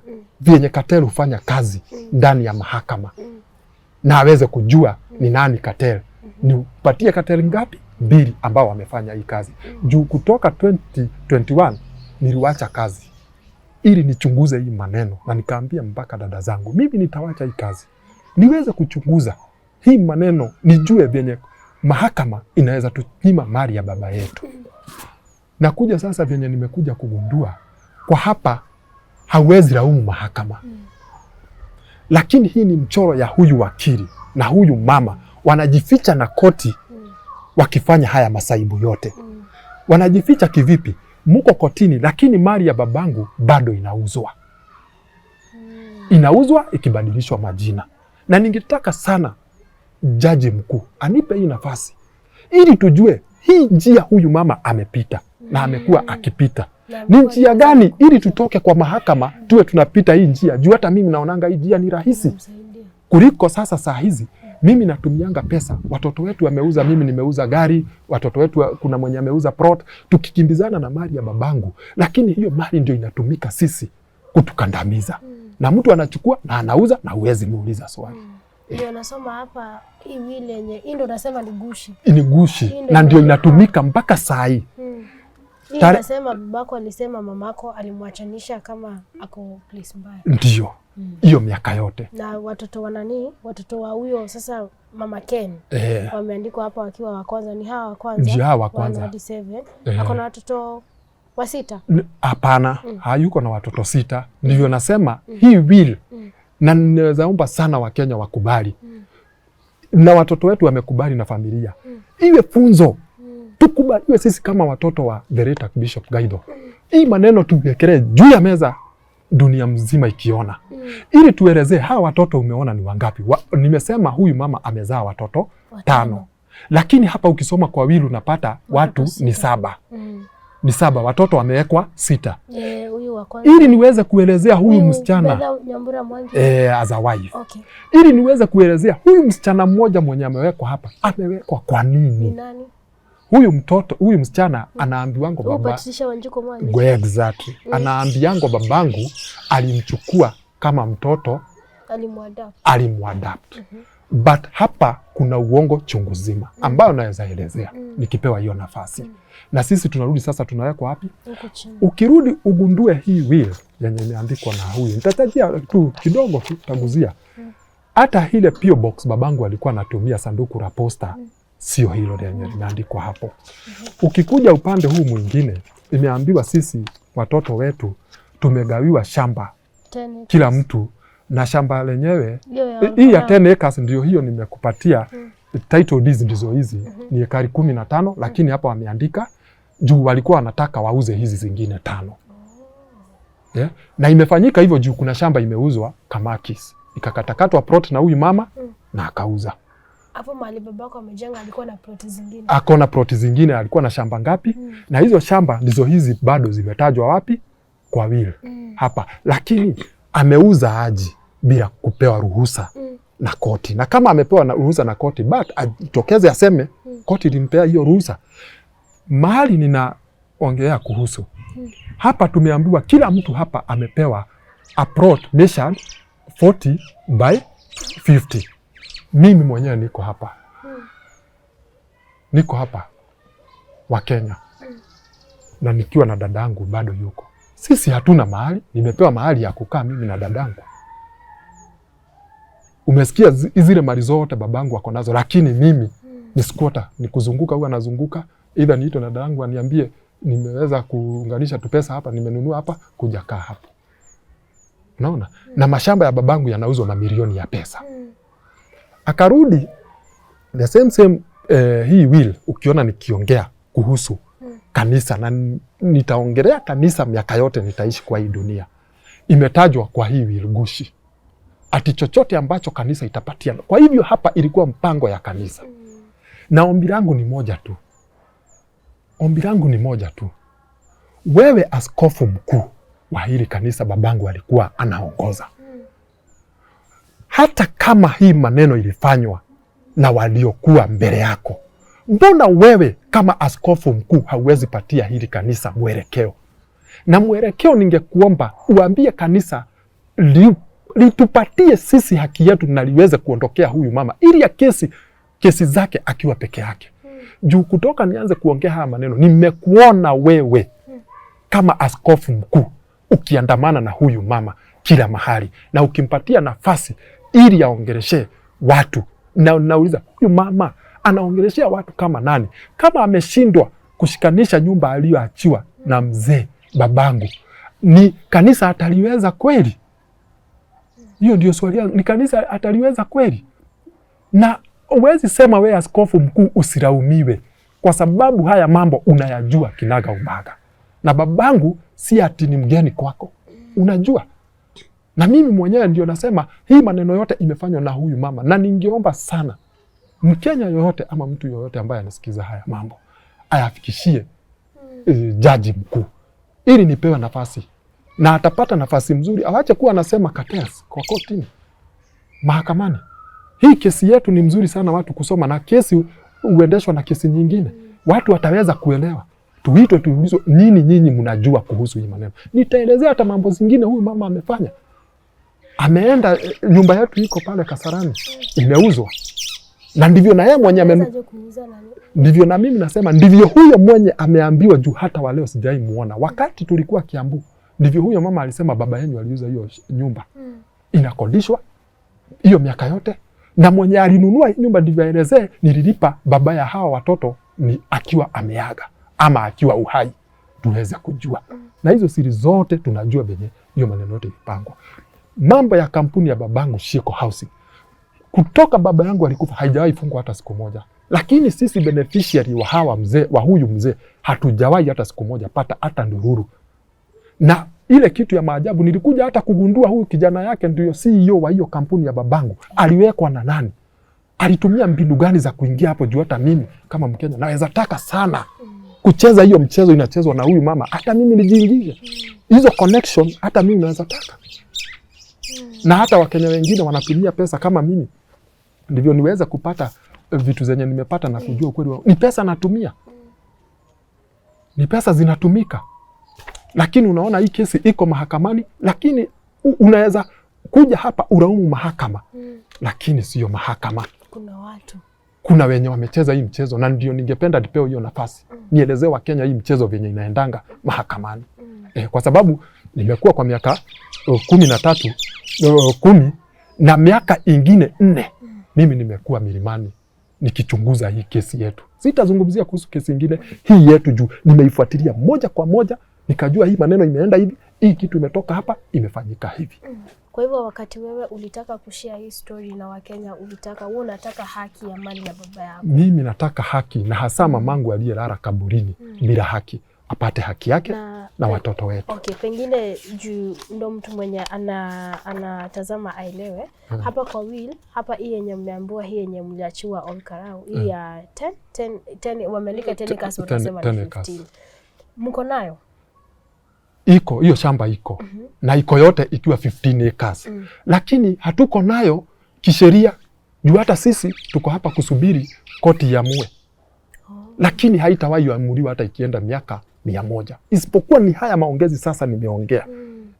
vyenye cartel hufanya kazi ndani ya mahakama na aweze kujua ni nani cartel. Nipatie cartel ngapi? 2 ambao wamefanya hii kazi. Juu kutoka 2021 niliwacha kazi ili nichunguze hii maneno, na nikaambia mpaka dada zangu, mimi nitawacha hii kazi niweze kuchunguza hii maneno, nijue vyenye mahakama inaweza tunyima mali ya baba yetu. Na kuja sasa vyenye nimekuja kugundua, kwa hapa hauwezi laumu mahakama. Lakini hii ni mchoro ya huyu wakili na huyu mama, wanajificha na koti wakifanya haya masaibu yote. Wanajificha kivipi? Muko kotini, lakini mali ya babangu bado inauzwa. Inauzwa ikibadilishwa majina. Na ningetaka sana jaji mkuu anipe hii nafasi ili tujue hii njia huyu mama amepita na amekuwa akipita ni njia gani, ili tutoke kwa mahakama tuwe tunapita hii njia. Juu hata mimi naonanga hii njia ni rahisi kuliko sasa. Saa hizi mimi natumianga pesa, watoto wetu wameuza, mimi nimeuza gari, watoto wetu kuna mwenye ameuza plot, tukikimbizana na mali ya babangu. Lakini hiyo mali ndio inatumika sisi kutukandamiza. Na mtu anachukua na anauza na huwezi muuliza swali. Ndio nasoma hapa hii wile yenye ndio nasema ni gushi. Ni gushi na ndio inatumika mpaka saa hii. Hii nasema babako alisema mamako alimwachanisha kama ako place mbaya. Ndio. Hiyo miaka yote. Na watoto wanani? Watoto wa huyo sasa mama Ken. Wameandikwa hapa wakiwa wa kwanza, ni hawa wa kwanza. Ndio hawa wa kwanza. 7. Ako na watoto wa 6. Hapana, hayuko na watoto 6. Ndivyo nasema hii will na ninaweza omba sana Wakenya wakubali. Na watoto wetu wamekubali na familia. Iwe funzo. Tukubaliwe sisi kama watoto wa the late Archbishop Gaitho. Hii maneno tuwekelee juu ya meza, dunia mzima ikiona. Ili tuelezee hawa watoto umeona ni wangapi. Nimesema huyu mama amezaa watoto 5. Lakini hapa ukisoma kwa will unapata watu ni 7. Ni 7, watoto wamewekwa 6. Huyu wa kwanza. Ili niweze kuelezea huyu msichana as a wife. Okay. Ili niweze kuelezea huyu msichana mmoja mwenye amewekwa hapa, amewekwa kwa nini? Ni nani? Huyu mtoto, huyu msichana anaambiwango baba. Patricia Wanjiku mwana. Exactly. Anaambiango babangu alimchukua kama mtoto, alimuadapt. But hapa kuna uongo chungu zima ambao naweza elezea nikipewa hiyo nafasi. Na sisi tunarudi sasa, tunawekwa wapi? Ukirudi ugundue hii will yenye imeandikwa na huyu. Nitatajia tu kidogo tu, taguzia. Hata ile PO box babangu alikuwa anatumia, sanduku la posta, sio hilo lenye limeandikwa hapo. Ukikuja upande huu mwingine, imeambiwa sisi watoto wetu tumegawiwa shamba kila mtu, na shamba lenyewe hii ya 10 acres ndio hiyo nimekupatia. Title deeds ndizo hizi, ni ekari 15, lakini hapa wameandika juu walikuwa wanataka wauze hizi zingine 5. Na imefanyika hivyo juu kuna shamba imeuzwa Kamakis, ikakatakatwa plot na huyu mama na akauza. Hapo mahali babako amejenga alikuwa na plot zingine. Ako na plot zingine, alikuwa na shamba ngapi? Na hizo shamba ndizo hizi bado zimetajwa wapi? Kwa will. Hapa. Lakini ameuza aji bila kupewa ruhusa na koti. Na kama amepewa ruhusa na koti, but atokeze aseme koti ilimpea hiyo ruhusa. Mahali ninaongea kuhusu. Hapa tumeambiwa kila mtu hapa amepewa a plot measured 40 by 50. Mimi mwenyewe niko hapa. Niko hapa wa Kenya. Na nikiwa na dadangu bado yuko. Sisi hatuna mahali, nimepewa mahali ya kukaa mimi na dadangu. Umesikia zile mali zote babangu wako nazo, lakini mimi ni squatter, ni kuzunguka, huwa nazunguka, either niito na dadangu aniambie nimeweza kuunganisha tu pesa hapa, nimenunua hapa, kuja kaa hapo. Unaona? Na mashamba ya babangu yanauzwa mamilioni ya pesa. Akarudi the same hii will, ukiona nikiongea kuhusu kanisa, na nitaongelea kanisa miaka yote nitaishi kwa hii dunia, imetajwa kwa hii will gushi. Ati chochote ambacho kanisa itapatia. Kwa hivyo hapa ilikuwa mpango ya kanisa. Na ombi langu ni moja tu. Ombi langu ni moja tu. Wewe askofu mkuu wa hili kanisa babangu alikuwa anaongoza. Hata kama hii maneno ilifanywa na waliokuwa mbele yako, mbona wewe kama askofu mkuu hauwezi patia hili kanisa mwelekeo? Na mwelekeo ningekuomba uambie kanisa litupatie sisi haki yetu na liweze kuondokea huyu mama ili ya kesi zake akiwa peke yake. Juu kutoka nianze kuongea haya maneno, nimekuona wewe kama askofu mkuu ukiandamana na huyu mama kila mahali na ukimpatia nafasi ili aongeleshe watu. Na nauliza, huyu mama anaongeleshea watu kama nani? Kama ameshindwa kushikanisha nyumba aliyoachiwa na mzee babangu, ni kanisa ataliweza kweli? Hiyo ndio swali yangu. Ni kanisa ataliweza kweli? Na uwezi sema wewe askofu mkuu usiraumiwe, kwa sababu haya mambo unayajua kinaga ubaga. Na babangu si ati ni mgeni kwako, unajua. Na mimi mwenyewe ndio nasema hii maneno yote imefanywa na huyu mama, na ningeomba sana Mkenya yoyote ama mtu yoyote ambaye anasikiza haya mambo ayafikishie jaji mkuu ili nipewe nafasi, na atapata nafasi mzuri. Awache kuwa anasema cartels kwa kotini, mahakamani. Hii kesi yetu ni mzuri sana watu kusoma, na kesi uendeshwa na kesi nyingine. Watu wataweza kuelewa. Tuitwe tuulizwe, nini nyinyi mnajua kuhusu hii maneno? Nitaelezea hata mambo zingine huyu mama amefanya. Ameenda, nyumba yetu iko pale Kasarani imeuzwa. Na ndivyo na yeye mwenye ndivyo na mimi nasema ndivyo huyo mwenye ameambiwa, juu hata wa leo sijai muona. Wakati tulikuwa Kiambu, ndivyo huyo mama alisema baba yenu aliuza hiyo nyumba. Inakodishwa hiyo miaka yote, na mwenye alinunua nyumba ndivyo aelezee, nililipa baba ya hawa watoto ni akiwa ameaga ama akiwa uhai, tuweze kujua. Na hizo siri zote tunajua venye hiyo maneno yote ipangwa. Mambo ya kampuni ya babangu Shiko Housing, kutoka baba yangu alikufa haijawahi fungwa hata siku moja. Lakini sisi beneficiary wa hawa mzee, wa huyu mzee, hatujawahi hata siku moja pata hata ndururu. Na ile kitu ya maajabu, nilikuja hata kugundua huyu kijana yake ndio CEO wa hiyo kampuni ya babangu. Aliwekwa na nani? Alitumia mbinu gani za kuingia hapo? Juu hata mimi kama Mkenya naweza taka sana kucheza hiyo mchezo inachezwa na huyu mama. Hata mimi nijiingize hizo connection, hata mimi naweza taka. Na hata Wakenya wengine wanatumia pesa kama mimi, ndivyo niweza kupata vitu zenye nimepata na kujua ukweli wao. Ni pesa natumia, ni pesa zinatumika. Lakini unaona hii kesi iko mahakamani, lakini unaweza kuja hapa uraumu mahakama, lakini sio mahakama. Kuna wenye wamecheza hii mchezo, na ndio ningependa nipewe hiyo nafasi. Nielezee Wakenya hii mchezo venye inaendanga mahakamani. Kwa sababu nimekuwa kwa miaka 10 na miaka ingine 4 mimi nimekuwa milimani nikichunguza hii kesi yetu. Sitazungumzia kuhusu kesi ingine, hii yetu juu nimeifuatilia moja kwa moja, nikajua hii maneno imeenda hivi, hii kitu imetoka hapa, imefanyika hivi. Kwa hivyo wakati wewe ulitaka kushare hii story na Wakenya, wewe unataka haki ya mali ya baba yako. Mimi nataka haki, na hasa mamangu aliyelala kaburini bila haki apate haki yake na watoto wetu. Okay, pengine juu ndo mtu mwenye anatazama aelewe. Hapa kwa will, hapa hii yenye mmeambiwa, hii yenye mliachiwa Olkarau, hii ya 10 wamelika 10 kasi watasema 15. Mko nayo? Iko, hiyo shamba iko. Na iko yote ikiwa 15 acres. Lakini hatuko nayo kisheria. Juu hata sisi tuko hapa kusubiri koti iamue. Lakini haitawahi amuliwa hata ikienda miaka 100. Isipokuwa ni haya maongezi sasa nimeongea.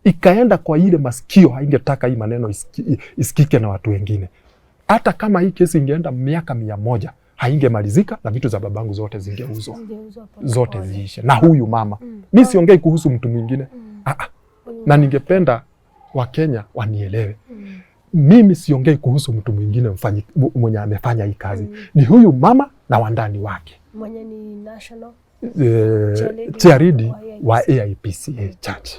Ikaenda kwa ile masikio, haingetaka hii maneno isikike na watu wengine. Hata kama hii kesi ingeenda miaka 100, haingemalizika na vitu za babangu zote zingeuzwa. Zote ziishe. Na huyu mama. Mimi siongei kuhusu mtu mwingine. Na ningependa Wakenya wanielewe. Mimi siongei kuhusu mtu mwingine mwenye amefanya hii kazi. Ni huyu mama na wandani wake. Mwenye ni national chairidi wa AIPCA Church.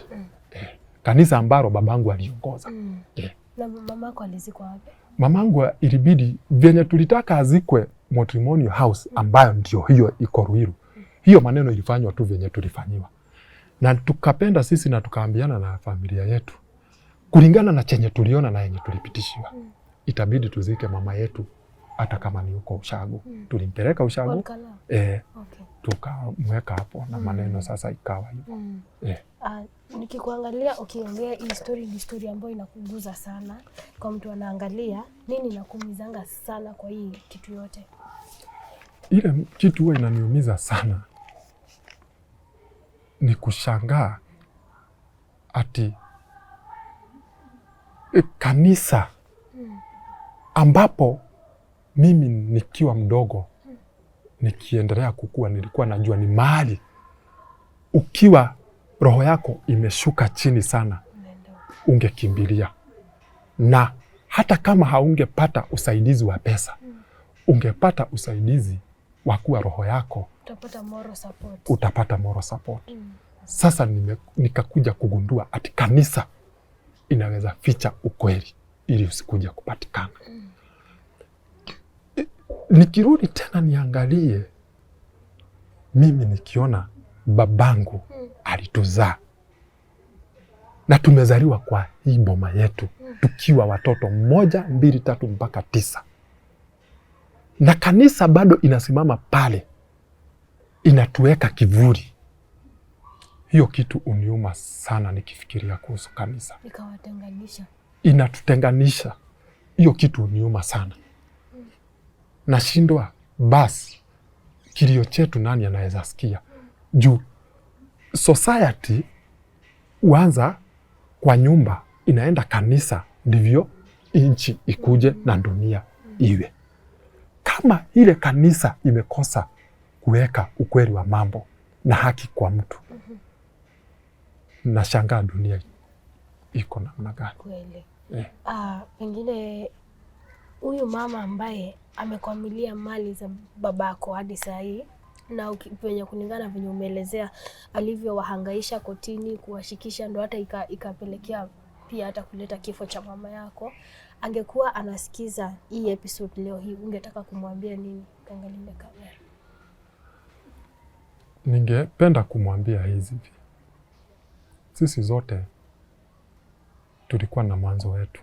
Kanisa ambalo babangu aliongoza. Na mamako alizikwa wapi? Mamangu ilibidi venye tulitaka azikwe Matrimonial House, ambayo ndio hiyo iko Ruiru. Hiyo maneno ilifanywa tu venye tulifanyiwa. Na tukapenda sisi na tukaambiana na familia yetu, kulingana na chenye tuliona na yenye tulipitishiwa, itabidi tuzike mama yetu hata kama ni huko Ushago. Tulimpeleka Ushago. Okay. Tukamweka hapo na maneno sasa ikawa hivyo. Nikikuangalia ukiongea hii story, ni story ambayo inakuguza sana. Kwa mtu anaangalia, nini inakuumizanga sana kwa hii kitu yote? Ile kitu huwa inaniumiza sana ni kushangaa ati kanisa ambapo mimi nikiwa mdogo nikiendelea kukua nilikuwa najua ni mahali ukiwa roho yako imeshuka chini sana ungekimbilia, na hata kama haungepata usaidizi wa pesa ungepata usaidizi wa kuwa roho yako utapata moral support. Sasa nikakuja kugundua ati kanisa inaweza ficha ukweli ili usikuja kupatikana. Nikirudi tena niangalie mimi nikiona babangu alituzaa na tumezaliwa kwa hii boma yetu tukiwa watoto 1, 2, 3 mpaka 9, na kanisa bado inasimama pale inatuweka kivuli. Hiyo kitu uniuma sana nikifikiria kuhusu kanisa. Inatutenganisha. Hiyo kitu uniuma sana. Nashindwa basi kilio chetu nani anaweza sikia? Juu society huanza kwa nyumba, inaenda kanisa, ndivyo nchi ikuje na dunia iwe. Kama ile kanisa imekosa kuweka ukweli wa mambo na haki kwa mtu, nashangaa dunia iko namna gani? Kweli. Pengine huyu mama ambaye amekwamilia mali za babako hadi saa hii, na penye kulingana venye umeelezea alivyowahangaisha kotini kuwashikisha, ndo hata ikapelekea pia hata kuleta kifo cha mama yako, angekuwa anasikiza hii episode leo hii, ungetaka kumwambia nini? Angalia kamera. Ningependa kumwambia hizi, sisi zote tulikuwa na mwanzo wetu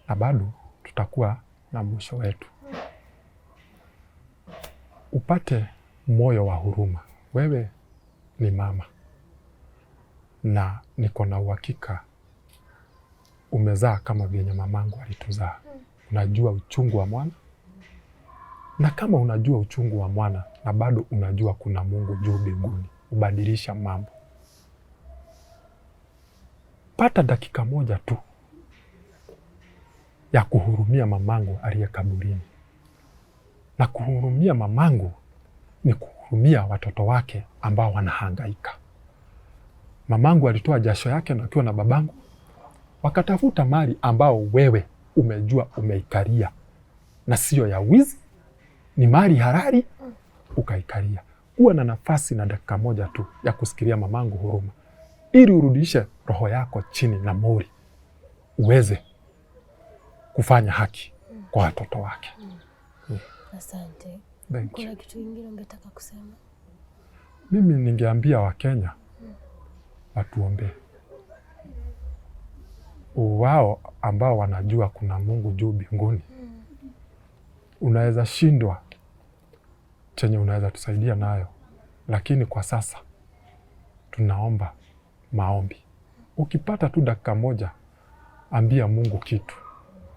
na bado tutakuwa na mwisho wetu. Upate moyo wa huruma. Wewe ni mama na niko na uhakika umezaa kama vyenye mamangu alituzaa. Unajua uchungu wa mwana, na kama unajua uchungu wa mwana na bado unajua kuna Mungu juu mbinguni ubadilisha mambo, pata dakika moja tu ya kuhurumia mamangu aliye kaburini. Na kuhurumia mamangu ni kuhurumia watoto wake ambao wanahangaika. Mamangu alitoa jasho yake na akiwa na babangu wakatafuta mali ambao wewe umejua umeikaria na sio ya wizi, ni mali halali ukaikaria. Kuwa na nafasi na dakika moja tu ya kusikilia mamangu huruma ili urudishe roho yako chini na mori uweze kufanya haki kwa watoto wake. Asante. Kuna kitu kingine ungetaka kusema? Mimi ningeambia Wakenya watuombee. Wao ambao wanajua kuna Mungu juu mbinguni. Unaweza shindwa chenye unaweza tusaidia nayo, lakini kwa sasa tunaomba maombi. Ukipata tu dakika moja, ambia Mungu kitu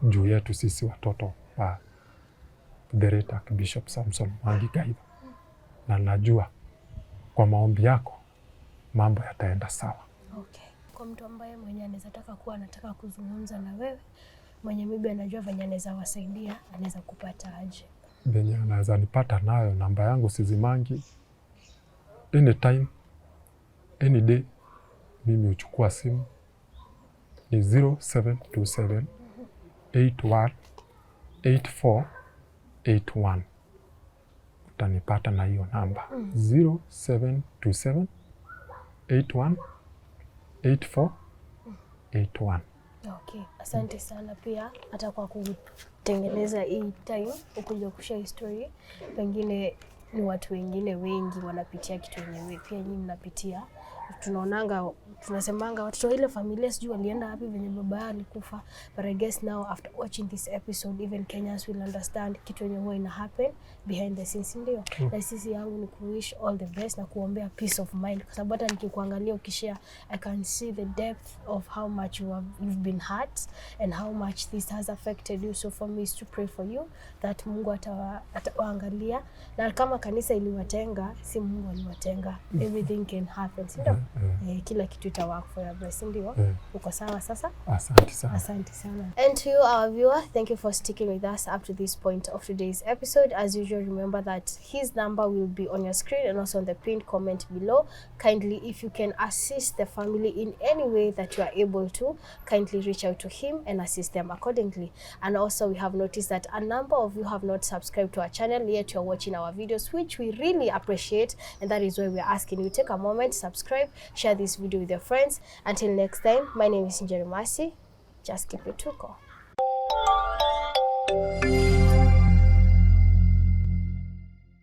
juu yetu sisi watoto wa The Late Archbishop Samson Mwangi Gaitho, na najua kwa maombi yako mambo yataenda sawa. Okay. Kwa mtu ambaye mwenye anaweza taka kuwa anataka kuzungumza na wewe, mwenye maybe anajua venye anaweza wasaidia, anaweza kupata aje? Venye anaweza nipata nayo, namba yangu sizimangi. Anytime, any day, mimi uchukua simu. Ni 0727 81 84 81. Utanipata na hiyo namba 0727 81 84 81. Okay, asante sana pia hata kwa kutengeneza hii time ukuja kushare story. Pengine ni watu wengine wengi wanapitia kitu yenyewe pia nyinyi mnapitia. Tunaonanga, tunasemanga watoto wa ile familia sijui walienda wapi venye baba yao alikufa, but I guess now after watching this episode even Kenyans will understand kitu yenye huwa ina happen behind the scenes, ndio. Na sisi yangu ni kuwish all the best na kuombea peace of mind, kwa sababu hata nikikuangalia ukishare I can see the depth of how much you've been hurt and how much this has affected you. So for me is to pray for you that Mungu atawaangalia, na kama kanisa iliwatenga, si Mungu aliwatenga. Everything can happen, ndio. Kila kitu ita work for your best, ndio? Uko sawa sasa? Asante sana. Asante sana. And to you, our viewer, thank you for sticking with us up to this point of today's episode. As usual, remember that his number will be on your screen and also on the pinned comment below. Kindly, if you can assist the family in any way that you are able to, kindly reach out to him and assist them accordingly. And also, we have noticed that a number of you have not subscribed to our channel, yet you're watching our videos, which we really appreciate, and that is why we're asking you to take a moment, subscribe, share this video with your friends. Until next time, my name is Njeri Mercy. Just keep it tuko.